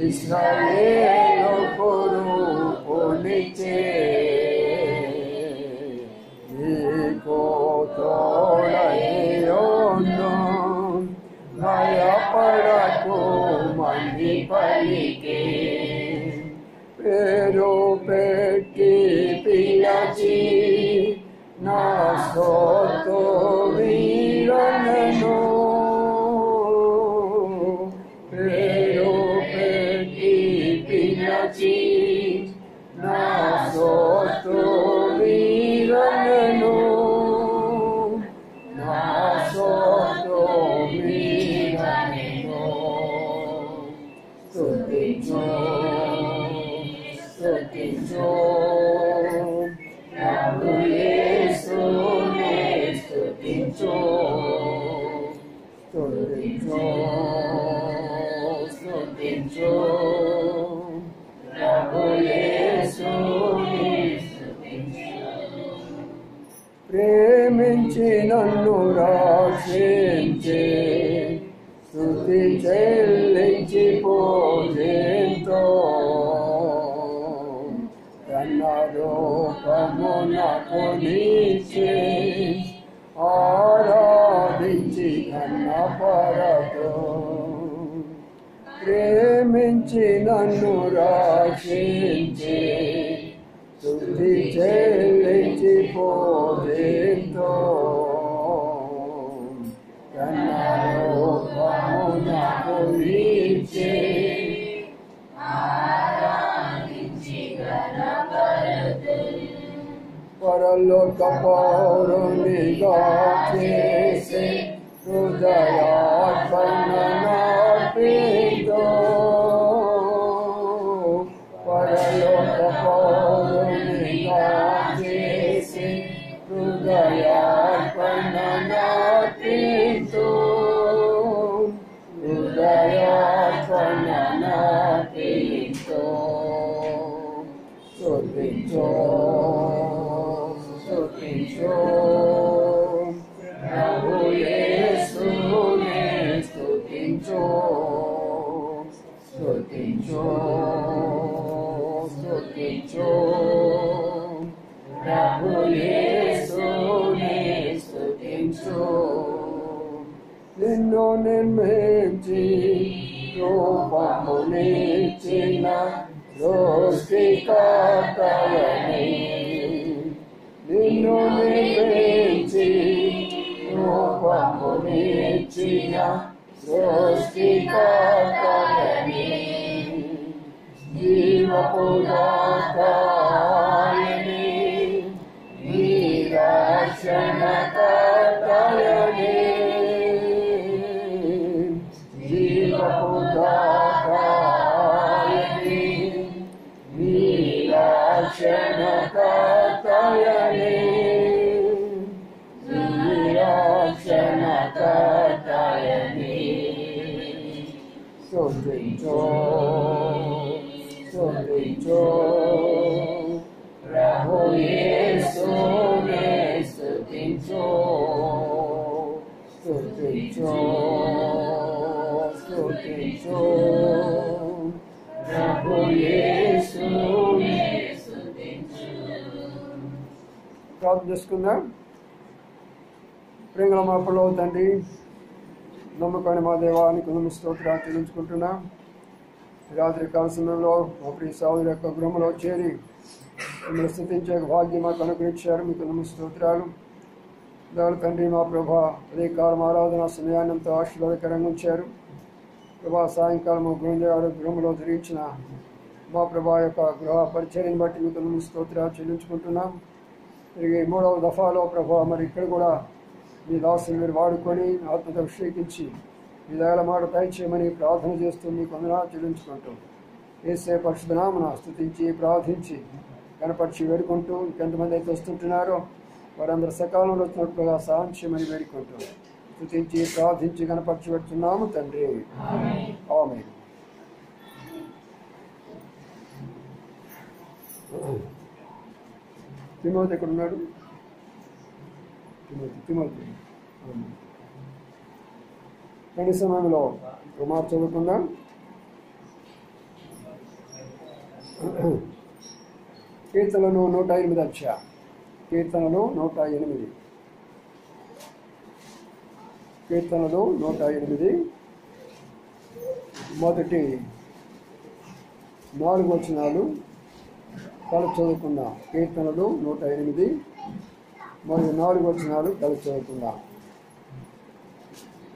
ఇశ్రాయేలుకు రూపునిచ్చే నీకు తోడైయుండు భయపడకు మంది పలికే పేరు పెట్టి పిలచి నా సొత్తు వీరనను పేరు పెట్టి పిలచి నా సొత్తు వీరనను నా సొత్తు వీరనను స్తుతించు స్తుతించు ప్రభు యేసునే స్తుతించు స్తుతించు స్తుతించు ప్రభు యేసునే స్తుతించు ప్రేమించి నన్ను రక్షించే స్తుతి చెల్లించి పూజింతో తన రూపమునకు నీచే ఆరాధించి కన్నపరతో ప్రేమించి నన్ను రక్షించే స్తుతి చెల్లించి పూజింతో తన రూపమునకు నీచే పరలోక పౌరునిగా చేసే హృదయార్పణనార్పితో పరలోక పౌరునిగా చేసే హృదయార్పణనార్పితో హృదయార్పణనార్పితో స్తుతించు స్తుతించు ప్రభు యేసునే స్తుతించు స్తుతించు స్తుతించు ప్రభు యేసునే స్తుతించు నిన్ను నిర్మించి రూపమునిచ్చిన సృష్టికర్తయని నిన్ను నిర్మించి రూపమునిచ్చిన సృష్టికర్తయని జీవపుదాతాయని నీ రక్షణకర్తయని జీవపుదాతాయని నీ రక్షణకర్తయని నీ రక్షణకర్తయని స్తుతించు స్తుతించు ప్రభు యేసునే స్తుతించు స్తుతించు స్తుతించు ప్రభు యేసునే స్తుతించు. ప్రార్థన చేసుకుందాం. ప్రేమల మా పరలోక తండ్రి, నమ్మకాన్ని మా దేవానికి స్తోత్రాలు చెల్లించుకుంటున్నాం. రాత్రి కాల సమయంలో మా ప్రియ సహోదరు యొక్క గృహంలో చేరి మిమ్మల్ని స్తుతించే భాగ్యం మాకు అనుగ్రహించారు. మీకు స్తోత్రాలు. దాని తండ్రి మా ప్రభా అదే కాలం ఆరాధన సమయాన్ని ఎంతో ఆశీర్వాదకరంగా ఉంచారు. ప్రభా సాయంకాలం గృహంలో ధరించిన మా ప్రభా యొక్క గృహ పరిచర్యను బట్టి మీకు స్తోత్రాలు చెల్లించుకుంటున్నాం. తిరిగి 3వ దఫాలో ప్రభా మరి ఇక్కడ కూడా మీ దాసుని మీరు వాడుకొని ఆత్మతో అభిషేకించి మీ దయల మాట దయచేయమని ప్రార్థన చేస్తూ మీకు వందనాలు చెల్లించుకుంటాం. యేసే పరిశుద్ధ నామమున స్తుతించి ప్రార్థించి కనపరిచి వేడుకుంటూ ఇంకెంతమంది అయితే వస్తుంటున్నారో వారందరూ సకాలంలో వచ్చినట్లుగా సహాయం చేయమని వేడుకుంటూ స్తుతించి ప్రార్థించి కనపరిచి పెడుతున్నాము తండ్రి. ఆమేన్. తిమోతి ఎక్కడ ఉన్నాడు? తిమోతి రెండు సమయంలో కుమార్ చదువుకుందాం. కీర్తనలు 108 అధ్యాయం. కీర్తనలు 108. కీర్తనలు 108 మొదటి 4 వచనాలు కలిసి చదువుకుందాం. కీర్తనలు 108 మరియు 4 వచనాలు కలిసి చదువుకుందాం.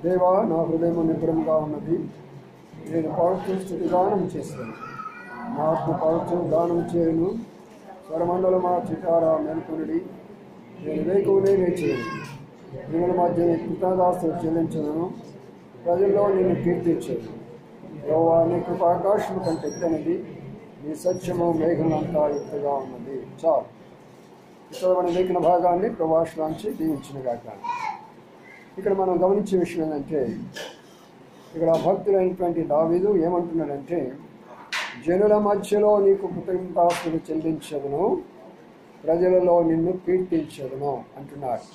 దేవా, నా హృదయం నిపుణంగా ఉన్నది, నేను పాడుతూ స్థుతి గానం చేస్తాను. నా ఆత్మ పాడుతూ గానం చేయను. స్వరమండలమా చిటారా మేల్కొనుడి, నేను వేకువనే లేచేయను. నిన్నుల మధ్య కృతజ్ఞతాస్తులు చెల్లించను, ప్రజల్లో నిన్ను కీర్తించను. యెహోవా, నీ కృప ఆకాశం కంటే ఎత్తైనది, నీ సత్యము మేఘలంతా ఎత్తుగా ఉన్నది. చాలు. ఇక్కడ మనం లేఖన భాగాన్ని ప్రభాషలాంచి దీవించినగాక. ఇక్కడ మనం గమనించే విషయం ఏంటంటే, ఇక్కడ భక్తులైనటువంటి దావీదు ఏమంటున్నాడంటే, జనుల మధ్యలో నీకు కృతజ్ఞతాస్తులు చెల్లించదును, ప్రజలలో నిన్ను కీర్తించదును అంటున్నాడు.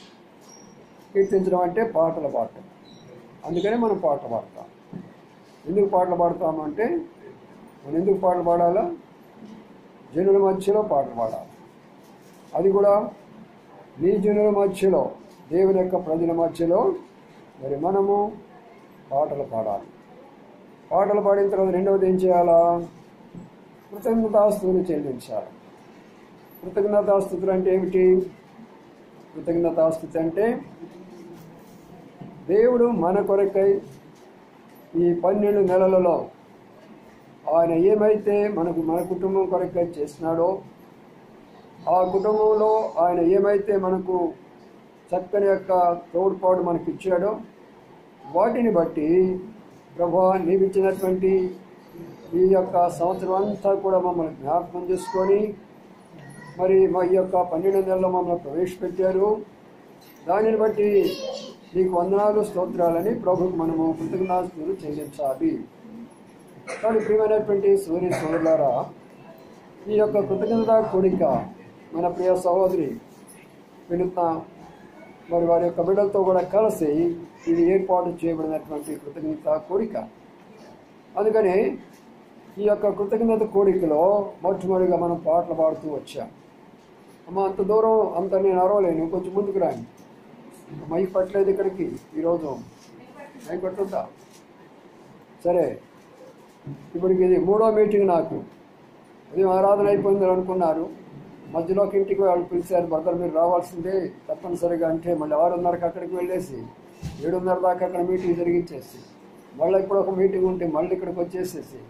కీర్తించడం అంటే పాటలు పాడటం. అందుకనే మనం పాటలు పాడతాం. ఎందుకు పాటలు పాడతామంటే, మనం ఎందుకు పాటలు పాడాలా? జనుల మధ్యలో పాటలు పాడాలి. అది కూడా నీ జనుల మధ్యలో, దేవుని యొక్క ప్రజల మధ్యలో మరి మనము పాటలు పాడాలి. పాటలు పాడిన తర్వాత రెండవది ఏం చేయాలా? కృతజ్ఞతాస్తుతులు చెల్లించాలి. కృతజ్ఞతాస్తుతులు అంటే ఏమిటి? కృతజ్ఞతాస్తుతి అంటే దేవుడు మన కొరకై ఈ 12 నెలలలో ఆయన ఏమైతే మన కుటుంబం కొరకై చేసినాడో, ఆ కుటుంబంలో ఆయన ఏమైతే మనకు చక్కని యొక్క తోడ్పాటు మనకి ఇచ్చాడో, వాటిని బట్టి ప్రభువా, నీవిచ్చినటువంటి ఈ యొక్క సంవత్సరం అంతా కూడా మమ్మల్ని జ్ఞాపకం చేసుకొని మరి మా ఈ యొక్క 12 నెలల్లో మమ్మల్ని ప్రవేశపెట్టారు. దానిని బట్టి నీకు వందనాలు, స్తోత్రాలని ప్రభుకు మనము కృతజ్ఞతాస్తుతులు చెల్లించాలి. కానీ ప్రియమైనటువంటి సోదరులారా, ఈ యొక్క కృతజ్ఞతా కోరిక మన ప్రియ సహోదరి వినుత మరి వారి యొక్క బిడ్డలతో కూడా కలిసి ఇది ఏర్పాటు చేయబడినటువంటి కృతజ్ఞత కోరిక. అందుకని ఈ యొక్క కృతజ్ఞత కోరికలో మొట్టమొదటిగా మనం పాటలు పాడుతూ వచ్చాం. అమ్మ, అంత దూరం అంత నేను అరవలేను, కొంచెం ముందుకు రాని. మైక్ పట్టలేదు ఇక్కడికి ఈరోజు. మైక్ పట్టుందా? సరే, ఇప్పటికి ఇది 3వ మీటింగ్ నాకు. ఉదయం ఆరాధన అయిపోయిందని అనుకున్నారు. మధ్యలోకి ఇంటికి వాళ్ళు పిలిచారు, బ్రదర్ మీరు రావాల్సిందే తప్పనిసరిగా అంటే మళ్ళీ 6:30కి అక్కడికి వెళ్ళేసి 7:30 దాకా అక్కడ మీటింగ్ జరిగించేసి మళ్ళీ ఇప్పుడు ఒక మీటింగ్ ఉంటే మళ్ళీ ఇక్కడికి వచ్చేసేసి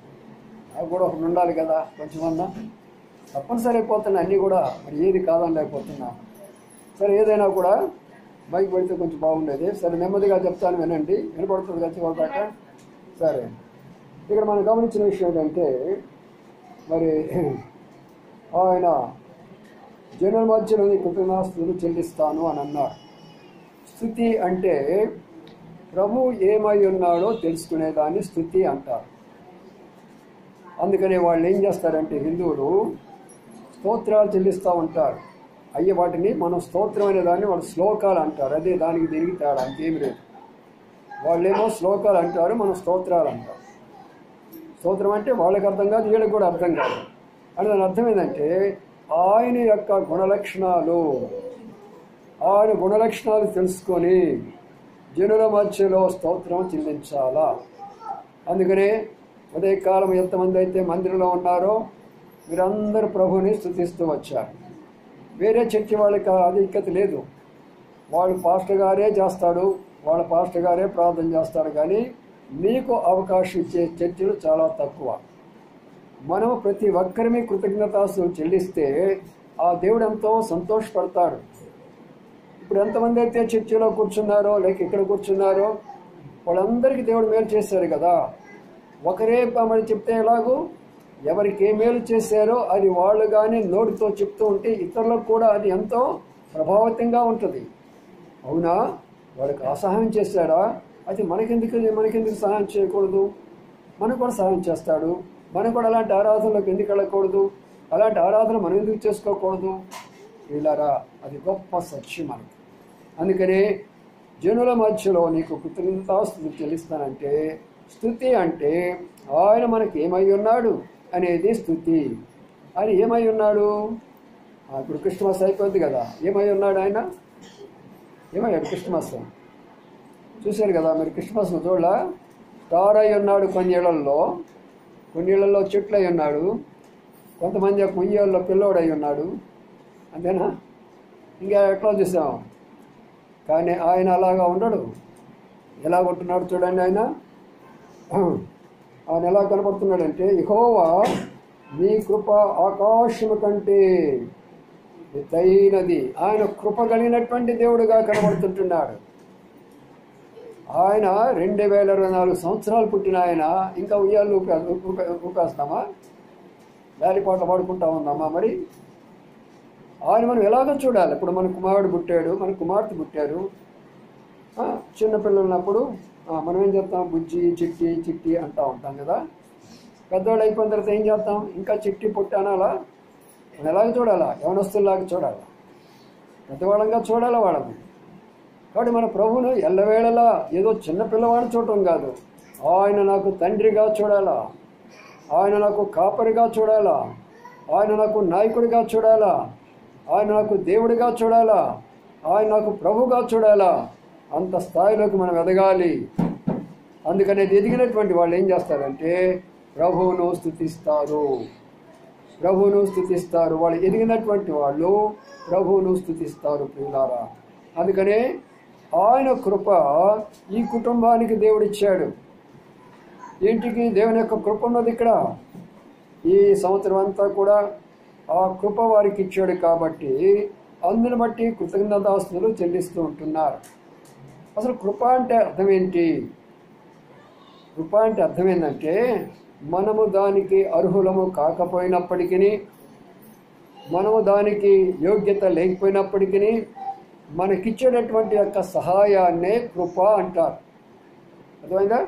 నాకు కూడా ఒకటి ఉండాలి కదా, కొంచెమన్నా తప్పనిసరి అయిపోతున్నాయి అన్నీ కూడా. మరి ఏది కాదని లేకపోతున్నా. సరే, ఏదైనా కూడా మైక్ పెడితే కొంచెం బాగుండేది. సరే, నెమ్మదిగా చెప్తాను, వినండి. వినపడుతుంది కదా చివరి దాకా. సరే, ఇక్కడ మనం గమనించిన విషయం ఏంటంటే, మరి ఆయన జనుల మధ్యలో కృతజ్ఞతాస్తుతులు చెల్లిస్తాను అని అన్నాడు. స్తుతి అంటే ప్రభు ఏమై ఉన్నాడో తెలుసుకునేదాన్ని స్తుతి అంటారు. అందుకనే వాళ్ళు ఏం చేస్తారంటే, హిందువులు స్తోత్రాలు చెల్లిస్తూ ఉంటారు. అయ్యే వాటిని మనం స్తోత్రం అనే దాన్ని వాళ్ళు శ్లోకాలు అంటారు. అదే దానికి దీనికి తేడా, అంకేమి లేదు. వాళ్ళేమో శ్లోకాలు అంటారు, మనం స్తోత్రాలు అంటారు. స్తోత్రం అంటే వాళ్ళకి అర్థం కాదు, వీళ్ళకి కూడా అర్థం కాదు. అని దాని అర్థం ఏంటంటే, ఆయన యొక్క గుణలక్షణాలు, ఆయన గుణలక్షణాలు తెలుసుకొని జనుల మధ్యలో స్తోత్రం చెల్లించాలా. అందుకనే ఉదయకాలం ఎంతమంది అయితే మందిరంలో ఉన్నారో మీరందరూ ప్రభుని స్తుతిస్తూ వచ్చారు. వేరే చర్చి వాళ్ళకి ఆధిక్యత లేదు. వాళ్ళు పాస్టర్ గారే చేస్తాడు, వాళ్ళ పాస్టర్ గారే ప్రార్థన చేస్తారు. కానీ మీకు అవకాశం ఇచ్చే చర్చలు చాలా తక్కువ. మనం ప్రతి ఒక్కరిని కృతజ్ఞతాస్తుతులు చెల్లిస్తే ఆ దేవుడు ఎంతో సంతోషపడతాడు. ఇప్పుడు ఎంతమంది అయితే చర్చిలో కూర్చున్నారో లేక ఇక్కడ కూర్చున్నారో వాళ్ళందరికీ దేవుడు మేలు చేశారు కదా. ఒకరే మరి చెప్తే ఎలాగూ ఎవరికి ఏ మేలు చేశారో అది వాళ్ళు కానీ నోటితో చెప్తూ ఉంటే ఇతరులకు కూడా అది ఎంతో ప్రభావితంగా ఉంటుంది. అవునా, వాళ్ళకి అసహాయం చేశాడా, అది మనకెందుకు సహాయం చేయకూడదు? మనకు కూడా సహాయం చేస్తాడు. మనం కూడా అలాంటి ఆరాధనలకు ఎందుకు వెళ్ళకూడదు? అలాంటి ఆరాధన మనం ఎందుకు చేసుకోకూడదు? వీళ్ళారా, అది గొప్ప సత్యం మనకి. అందుకనే జనుల మధ్యలో నీకు కృతజ్ఞతాస్తుతులు చెల్లిస్తానంటే, స్తుతి అంటే ఆయన మనకి ఏమై ఉన్నాడు అనేది స్తుతి. ఆయన ఏమై ఉన్నాడు? ఇప్పుడు క్రిస్మస్ అయిపోద్ది కదా, ఏమై ఉన్నాడు ఆయన? ఏమయ్యాడు క్రిస్మస్? చూశారు కదా మీరు, క్రిస్మస్ను చూడ స్టార్ అయి ఉన్నాడు కొన్ని ఇళ్లలో చెట్లు అయి ఉన్నాడు, కొంతమంది ఉయ్యాల్లో పిల్లోడై ఉన్నాడు, అంతేనా? ఇంకా ఎట్లా చూసాం. కానీ ఆయన అలాగా ఉండడు. ఎలా ఉంటున్నాడు చూడండి. ఆయన ఎలా కనపడుతున్నాడంటే, యెహోవా నీ కృప ఆకాశము కంటే ఎత్తైనది. ఆయన కృప కలిగినటువంటి దేవుడుగా కనబడుతుంటున్నాడు. ఆయన 2024 సంవత్సరాలు పుట్టిన ఆయన ఇంకా ఉయ్యాలు ఊపేస్తామా? వేలిపాటలు పాడుకుంటా ఉందామా? మరి ఆయన మనం ఎలాగో చూడాలి. ఇప్పుడు మన కుమారుడు పుట్టాడు, మన కుమార్తె పుట్టారు. చిన్నపిల్లలు ఉన్నప్పుడు మనం ఏం చేస్తాం? బుజ్జి చిట్టి చిట్టి అంటూ ఉంటాం కదా. పెద్దవాళ్ళు అయిపోయిన తర్వాత ఏం చేస్తాం? ఇంకా చిట్టి పుట్టి అనాలా? మనం ఎలాగ చూడాలా? యవనస్తుల్లాగా చూడాలా? పెద్దవాళ్ళంగా చూడాలా వాళ్ళని. కాబట్టి మన ప్రభువును ఎల్లవేళలా ఏదో చిన్నపిల్లవాడిని చూడటం కాదు, ఆయన నాకు తండ్రిగా చూడాలా, ఆయన నాకు కాపరిగా చూడాలా, ఆయన నాకు నాయకుడిగా చూడాలా, ఆయన నాకు దేవుడిగా చూడాలా, ఆయన నాకు ప్రభుగా చూడాలా. అంత స్థాయిలోకి మనం ఎదగాలి. అందుకని ఎదిగినటువంటి వాళ్ళు ఏం చేస్తారంటే ప్రభువును స్తుతిస్తారు. వాళ్ళు ఎదిగినటువంటి వాళ్ళు ప్రభువును స్తుతిస్తారు ప్రియులారా. అందుకనే ఆయన కృప ఈ కుటుంబానికి దేవుడిచ్చాడు. ఇంటికి దేవుని యొక్క కృప ఉన్నది ఇక్కడ. ఈ సంవత్సరం అంతా కూడా ఆ కృప వారికి ఇచ్చాడు కాబట్టి అందుని బట్టి కృతజ్ఞతాస్తుతులు చెల్లిస్తూ ఉంటున్నారు. అసలు కృప అంటే అర్థం ఏంటి? కృప అంటే అర్థం ఏంటంటే, మనము దానికి అర్హులము కాకపోయినప్పటికీ, మనము దానికి యోగ్యత లేకపోయినప్పటికీ మనకిచ్చేటటువంటి యొక్క సహాయాన్నే కృప అంటారు. అర్థమైందా?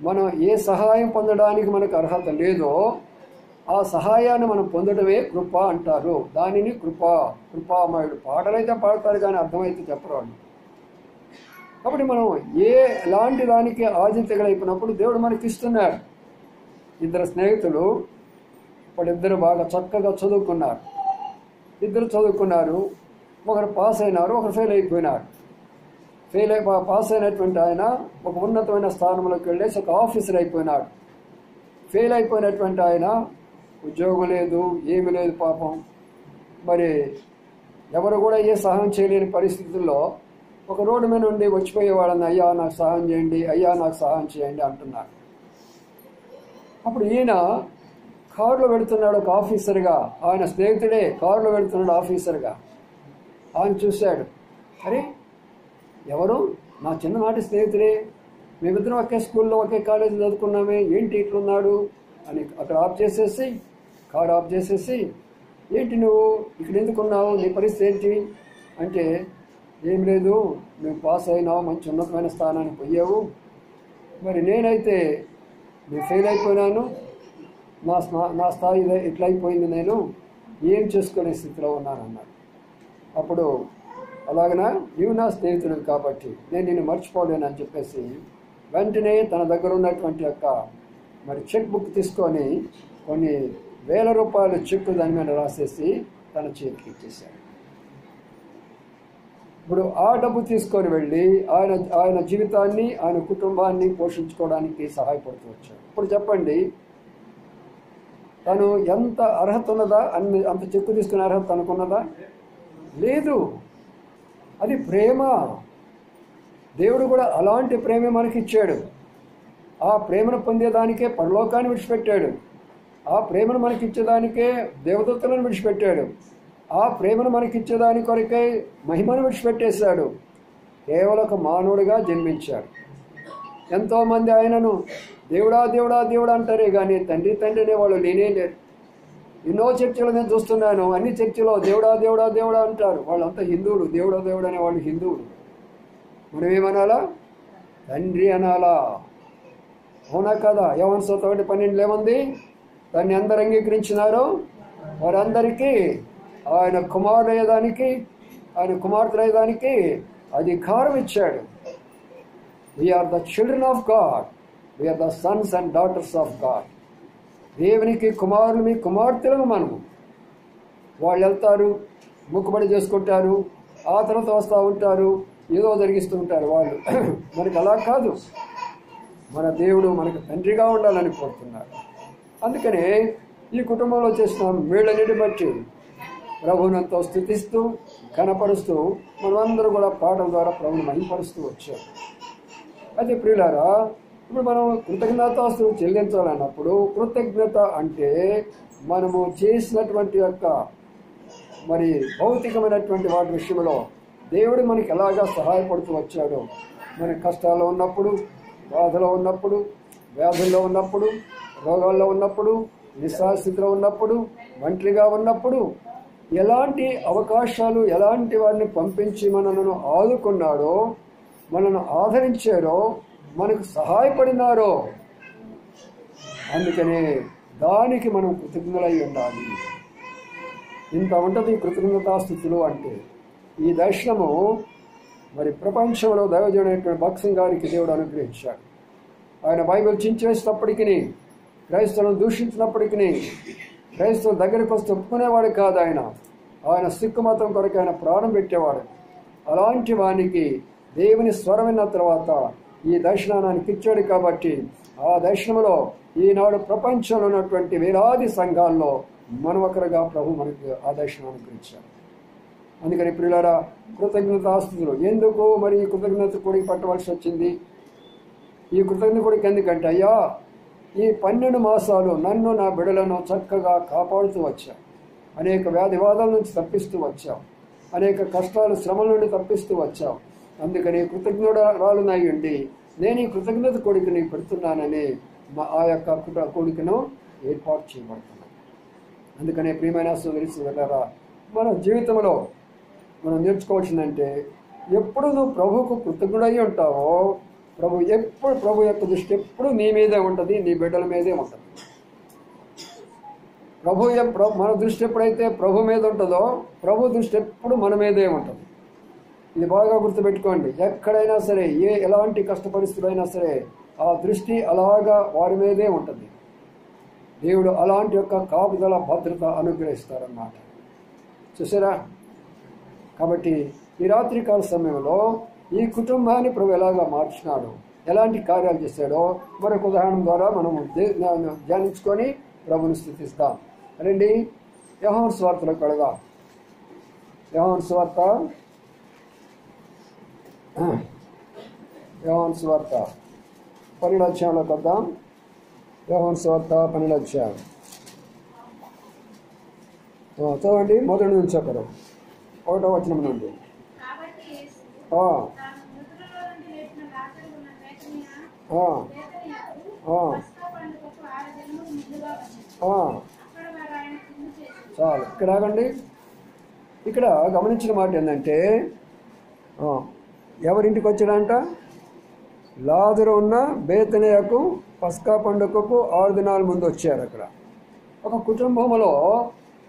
మనం ఏ సహాయం పొందడానికి మనకు అర్హత లేదో ఆ సహాయాన్ని మనం పొందడమే కృప అంటారు. దానిని కృపామయుడు. పాటలైతే పాడతారు కానీ అర్థమైతే చెప్పరు వాళ్ళు. కాబట్టి మనం ఎలాంటి దానికి ఆజితగలైపోయినప్పుడు దేవుడు మనకి ఇస్తున్నాడు. ఇద్దరు స్నేహితులు, వాళ్ళిద్దరు బాగా చక్కగా చదువుకున్నారు. ఒకరు పాస్ అయినారు, ఒకరు ఫెయిల్ అయిపోయినారు. పాస్ అయినటువంటి ఆయన ఒక ఉన్నతమైన స్థానంలోకి వెళ్ళేసి ఒక ఆఫీసర్ అయిపోయినాడు. ఫెయిల్ అయిపోయినటువంటి ఆయన ఉద్యోగం లేదు, ఏమీ లేదు పాపం. మరి ఎవరు కూడా ఏ సహాయం చేయలేని పరిస్థితుల్లో ఒక రోడ్డు మీద నుండి వచ్చిపోయేవాళ్ళని, అయ్యా నాకు సహాయం చేయండి, అయ్యా నాకు సహాయం చేయండి అంటున్నాడు. అప్పుడు ఈయన కారులో వెళుతున్నాడు ఒక ఆఫీసర్గా, ఆయన స్నేహితుడే కారులో వెళుతున్నాడు ఆఫీసర్గా. ఆయన చూశాడు, అరే ఎవరు? నా చిన్ననాటి స్నేహితుడే, మేమిద్దరం ఒకే స్కూల్లో ఒకే కాలేజీ చదువుకున్నామే, ఏంటి ఇట్లున్నాడు అని అక్కడ కారు ఆఫ్ చేసేసి ఏంటి నువ్వు ఇక్కడ ఎందుకున్నావు, నీ పరిస్థితి ఏంటి అంటే, ఏం లేదు, నువ్వు పాస్ అయినావు, మంచి ఉన్నతమైన స్థానానికి పోయావు, మరి నేనైతే నేను ఫెయిల్ అయిపోయినాను, నా స్థాయి ఇట్లయిపోయింది, నేను ఏం చేసుకునే స్థితిలో ఉన్నాను అన్నాడు. అప్పుడు అలాగనా, నీవు నా స్నేహితుడు కాబట్టి నేను నిన్ను మర్చిపోలేను అని చెప్పేసి వెంటనే తన దగ్గర ఉన్నటువంటి యొక్క మరి చెక్ బుక్ తీసుకొని కొన్ని వేల రూపాయల చెక్కు దాని మీద రాసేసి తన చేతికి ఇచ్చేశాడు. ఇప్పుడు ఆ డబ్బు తీసుకొని వెళ్ళి ఆయన జీవితాన్ని, ఆయన కుటుంబాన్ని పోషించుకోవడానికి సహాయపడుతూ వచ్చాడు. ఇప్పుడు చెప్పండి, తను ఎంత అర్హత ఉన్నదా? అంత చెక్కు తీసుకునే అర్హత తనకున్నదా? లేదు. అది ప్రేమ. దేవుడు కూడా అలాంటి ప్రేమే మనకిచ్చాడు. ఆ ప్రేమను పొందేదానికే పరలోకాన్ని విడిచిపెట్టాడు. ఆ ప్రేమను మనకిచ్చేదానికే దేవదూతలను విడిచిపెట్టాడు. ఆ ప్రేమను మనకిచ్చేదాని కొరకే మహిమను విడిచిపెట్టేశాడు. కేవలం ఒక మానవుడిగా జన్మించాడు. ఎంతోమంది ఆయనను దేవుడా దేవుడా దేవుడా అంటారే కానీ తండ్రి అనే వాళ్ళు లేనే లేరు. ఎన్నో చర్చలు నేను చూస్తున్నాను, అన్ని చర్చలో దేవుడా దేవుడా దేవుడా అంటారు. వాళ్ళంతా హిందువులు. దేవుడా దేవుడు అనే వాళ్ళు హిందువులు. మనం ఏమనాలా? తండ్రి అనాలా. అవునా కదా? యోహాను 1:12 ఏముంది? దాన్ని అందరు అంగీకరించినారో వారందరికీ ఆయన కుమారుడు అయ్యేదానికి, ఆయన కుమార్తె అయ్యేదానికి అధికారం ఇచ్చాడు. We are the children of God, we are the sons and daughters of God. దేవునికి కుమారులు మీ కుమార్తెలను మనము. వాళ్ళు వెళ్తారు, మొక్కుబడి చేసుకుంటారు, ఆ తర్వాత వస్తూ ఉంటారు, ఏదో జరిగిస్తూ ఉంటారు వాళ్ళు. మనకి అలా కాదు, మన దేవుడు మనకు తండ్రిగా ఉండాలని కోరుతున్నారు. అందుకనే ఈ కుటుంబంలో చేసిన మేళ్ళన్నిటి బట్టి ప్రభువునంతో స్తుతిస్తూ ఘనపరుస్తూ మనమందరూ కూడా పాటల ద్వారా ప్రభువుని మహిమపరుస్తూ వచ్చాం. అయితే ప్రియులారా, ఇప్పుడు మనం కృతజ్ఞతాస్తులు చెల్లించాలన్నప్పుడు కృతజ్ఞత అంటే మనము చేసినటువంటి యొక్క మరి భౌతికమైనటువంటి వాటి విషయంలో దేవుడు మనకి ఎలాగా సహాయపడుతూ వచ్చాడో, మన కష్టాల్లో ఉన్నప్పుడు, బాధలో ఉన్నప్పుడు, వ్యాధుల్లో ఉన్నప్పుడు, రోగాల్లో ఉన్నప్పుడు, నిస్సాస్థితిలో ఉన్నప్పుడు, ఒంటరిగా ఉన్నప్పుడు ఎలాంటి అవకాశాలు, ఎలాంటి వారిని పంపించి మనలను ఆదుకున్నాడో, మనను ఆదరించారో, మనకు సహాయపడినారో, అందుకనే దానికి మనం కృతజ్ఞులై ఉండాలి. ఇంత ఉంటుంది కృతజ్ఞతాస్థుతులు అంటే. ఈ దర్శనము మరి ప్రపంచంలో దైవజనుడైనటువంటి భక్సింగ్ గారికి దేవుడు అనుగ్రహించాడు. ఆయన బైబిల్ చించేసినప్పటికీ, క్రైస్తవులను దూషించినప్పటికీ, క్రైస్తవుల దగ్గరికి వస్తే ఒప్పుకునేవాడు కాదు. ఆయన సిక్కు మతం కొరకు ఆయన ప్రాణం పెట్టేవాడు. అలాంటి వానికి దేవుని స్వరం విన్న తర్వాత ఈ దర్శనాన్ని ఆయనకి ఇచ్చాడు. కాబట్టి ఆ దర్శనంలో ఈనాడు ప్రపంచంలో ఉన్నటువంటి వేలాది సంఘాల్లో మనొకరుగా ప్రభు మనకి ఆ దర్శనాన్ని అనుగ్రహించాడు. అందుకని ప్రియులారా, కృతజ్ఞతాస్తుతులు ఎందుకు మరి ఈ కృతజ్ఞత కొడికి పట్టవలసి వచ్చింది? ఈ కృతజ్ఞత కొడికి ఎందుకంటే, అయ్యా ఈ 12 మాసాలు నన్ను నా బిడ్డలను చక్కగా కాపాడుతూ వచ్చాం, అనేక వ్యాధివాదాల నుంచి తప్పిస్తూ వచ్చాం, అనేక కష్టాలు శ్రమల నుండి తప్పిస్తూ వచ్చాం. అందుకని కృతజ్ఞురాలునై ఉండి నేను ఈ కృతజ్ఞత కొడుకుని పెడుతున్నానని ఆ యొక్క కొడుకును ఏర్పాటు చేయబడుతున్నాను. అందుకనే ప్రియమైన సోదరి సోదరులారా, మన జీవితంలో మనం నేర్చుకోవాల్సిందంటే, ఎప్పుడు నువ్వు ప్రభువుకు కృతజ్ఞుడై ఉంటావో ప్రభు యొక్క దృష్టి ఎప్పుడు నీ మీదే ఉంటుంది, నీ బిడ్డల మీదే ఉంటుంది. మన దృష్టి ఎప్పుడైతే ప్రభు మీద ఉంటుందో ప్రభు దృష్టి ఎప్పుడు మన మీదే ఉంటుంది. ఇది బాగా గుర్తుపెట్టుకోండి. ఎక్కడైనా సరే, ఎలాంటి కష్ట పరిస్థితులు అయినా సరే ఆ దృష్టి అలాగా వారి మీదే ఉంటుంది. దేవుడు అలాంటి యొక్క కాపుదల భద్రత అనుగ్రహిస్తారన్నమాట. చూసారా? కాబట్టి ఈ రాత్రికాల సమయంలో ఈ కుటుంబాన్ని ప్రభు ఎలాగా మార్చినాడు, ఎలాంటి కార్యాలు చేశాడో మరొక ఉదాహరణ ద్వారా మనము ధ్యానించుకొని ప్రభుని స్తుతిస్తాం. రండి, యోహాను సువార్తలోకి వెళదాం. యోహాను సువార్త 12వ అధ్యాయంలోకి వద్దాం. యోహాను సువార్త 12వ అధ్యాయం చదవండి, మొదటి నుంచి ఒకరు 1వ వచనం నుండి. చాలు, ఇక్కడ ఆగండి. ఇక్కడ గమనించిన మాట ఏంటంటే, ఎవరింటికి వచ్చాడంట? లాజరు ఉన్న బేతనియకు పస్కా పండుగకు 6 దినాల ముందు వచ్చారు. అక్కడ ఒక కుటుంబంలో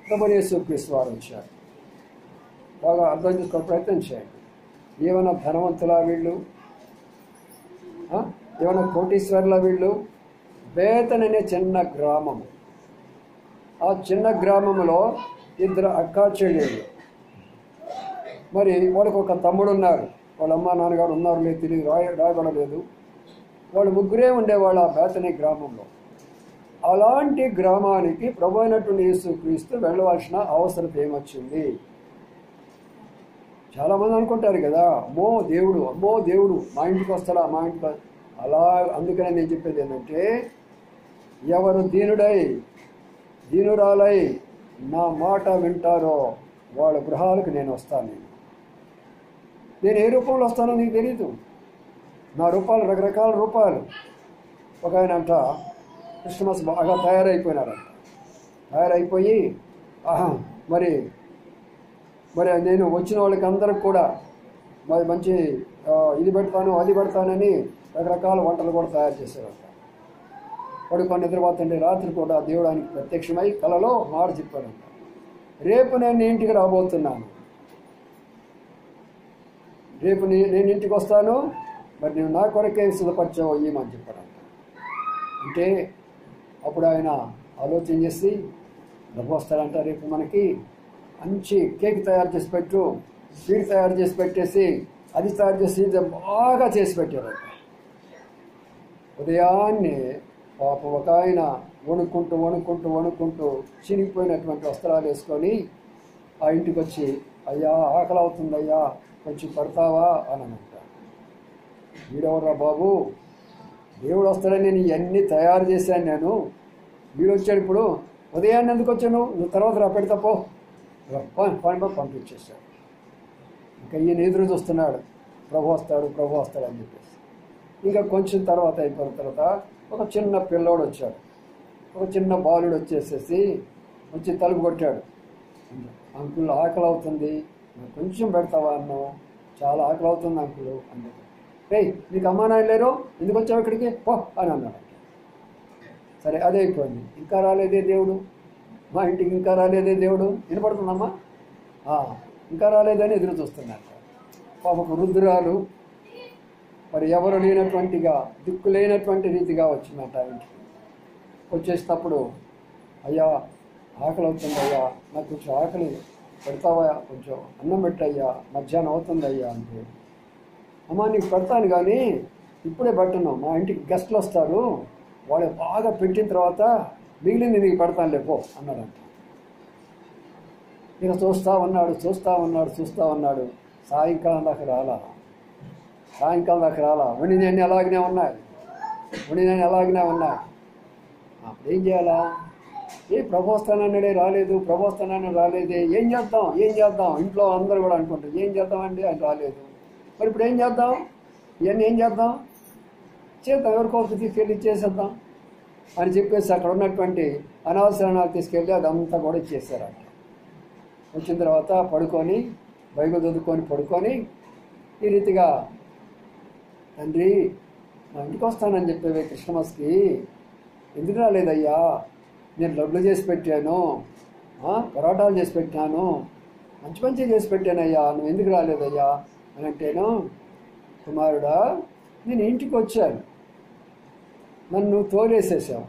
ప్రభువు యేసుక్రీస్తు వారు వచ్చారు. బాగా అర్థం చేసుకో ప్రయత్నం చేయండి. ఏమైనా ధనవంతులా వీళ్ళు? ఏమైనా కోటీశ్వర్లా వీళ్ళు? బేతన్ అనే చిన్న గ్రామం. ఆ చిన్న గ్రామంలో 2 అక్కా చెల్లెళ్ళు. మరి వాళ్ళకు ఒక తమ్ముడు ఉన్నారు. వాళ్ళ అమ్మ నాన్నగారు ఉన్నారు లేదు తెలియదు, రాయబడలేదు. వాళ్ళు ముగ్గురే ఉండేవాళ్ళు ఆ బేతనీ గ్రామంలో. అలాంటి గ్రామానికి ప్రభు అయినటువంటి యేసుక్రీస్తు వెళ్ళవలసిన అవసరం ఏమొచ్చింది? చాలామంది అనుకుంటారు కదా, అమ్మో దేవుడు మా ఇంటికి వస్తాడా, మా ఇంటికి అలా. అందుకనే నేను చెప్పేది ఏంటంటే, ఎవరు దీనురాలై నా మాట వింటారో వాళ్ళ గృహాలకు నేను వస్తాను. నేను ఏ రూపంలో వస్తానో నీకు తెలీదు. నా రూపాలు రకరకాల రూపాలు. ఒక ఆయన అంట క్రిస్మస్ బాగా తయారైపోయినారంట. తయారైపోయి మరి నేను వచ్చిన వాళ్ళకి అందరికి కూడా మరి మంచి ఇది పెడతాను అది పెడతానని రకరకాల వంటలు కూడా తయారు చేశారంట. పడుకొని నిద్రపోతుంటే రాత్రి కూడా దేవుడు ఆయనకి ప్రత్యక్షమై కలలో మాట చెప్పాడంట, రేపు నేను ఇంటికి రాబోతున్నాను, రేపు నేను ఇంటికి వస్తాను, మరి నువ్వు నా కొరకే సిద్ధపరిచావు ఇయ్యమని చెప్పాడంట. అంటే అప్పుడు ఆయన ఆలోచన చేసి ప్రభు వస్తాడంట రేపు మనకి మంచి కేక్ తయారు చేసి పెట్టు, స్వీట్ తయారు చేసి పెట్టేసి అది తయారు చేసి బాగా చేసి పెట్టారంట. ఉదయాన్నే పాప ఒక ఆయన వణుకుంటూ చినిగిపోయినటువంటి వస్త్రాలు వేసుకొని ఆ ఇంటికి వచ్చి, అయ్యా ఆకలి అవుతుందయ్యా కొంచెం పడతావా అని అంటాడు. వీడెవర్రా బాబు, దేవుడు వస్తాడని నేను ఇవన్నీ తయారు చేశాను, నేను వీడు వచ్చాడు ఇప్పుడు, ఉదయాన్నే ఎందుకు వచ్చాను, నువ్వు తర్వాత రా పెడతా పో పంపించేశాడు. ఇంకా ఈయన ఎదురు చూస్తున్నాడు, ప్రభు వస్తాడు అని చెప్పేసి. ఇంకా కొంచెం తర్వాత అయిపోయిన తర్వాత ఒక చిన్న పిల్లోడు వచ్చాడు, ఒక చిన్న బాలుడు వచ్చి తలుపు కొట్టాడు. అంకుల్ ఆకలి అవుతుంది, నాకు కొంచెం పెడతావా అన్నావు, చాలా ఆకలి అవుతుంది అంకుల్ అంటే, రేయ్ నీకు అమ్మా నాయన లేరు, ఎందుకు వచ్చావు ఇక్కడికి పో అని అన్నాడు. సరే అదే అయిపోయింది. ఇంకా రాలేదే దేవుడు, మా ఇంటికి ఇంకా రాలేదే దేవుడు, వినపడుతుందమ్మా, ఇంకా రాలేదని ఎదురు చూస్తున్నాడు. పాపకు వృద్ధురాలు మరి ఎవరు లేనటువంటిగా దిక్కు లేనటువంటి రీతిగా వచ్చిందంట ఇంటికి. వచ్చేసినప్పుడు, అయ్యా ఆకలి అవుతుందయ్యా, నాకు కొంచెం ఆకలి పెడతావా, కొంచెం అన్నం పెట్టయ్యా, మధ్యాహ్నం అవుతుందయ్యా అంటే, అమ్మా నీకు పెడతాను కానీ ఇప్పుడే పెట్టను, మా ఇంటికి గెస్ట్లు వస్తారు, వాళ్ళు బాగా పెట్టిన తర్వాత మిగిలింది నీకు పెడతాను లేపో అన్నాడంట. ఇక చూస్తూ ఉన్నాడు. సాయంకాలం దాకా రాలా. వండినన్నీ అలాగనే ఉన్నాయి. అప్పుడు ఏం చేయాలా? ప్రభు వస్తానన్నాడే రాలేదే, ఏం చేద్దాం ఇంట్లో అందరూ కూడా అనుకుంటారు, ఏం చేద్దామండి ఆయన రాలేదు, మరి ఇప్పుడు ఏం చేద్దాం, ఇవన్నీ ఏం చేద్దాం, ఎవరికొకరికి తీసుకెళ్ళి ఇచ్చేసేద్దాం అని చెప్పేసి అక్కడ ఉన్నటువంటి అనావసరణాలు తీసుకెళ్ళి అదంతా కూడా ఇచ్చేసారంట. వచ్చిన తర్వాత పడుకొని బైబిల్ చదువుకొని పడుకొని ఈ రీతిగా, తండ్రి మా ఇంటికి వస్తానని చెప్పేవే క్రిస్మస్కి, ఎందుకు రాలేదయ్యా, నేను లడ్లు చేసి పెట్టాను, పరోటాలు చేసి పెట్టాను, మంచి చేసి పెట్టానయ్యా, నువ్వు ఎందుకు రాలేదయ్యా అని అంటేను, కుమారుడా నేను ఇంటికి వచ్చాను, నన్ను తోలేసేసావు,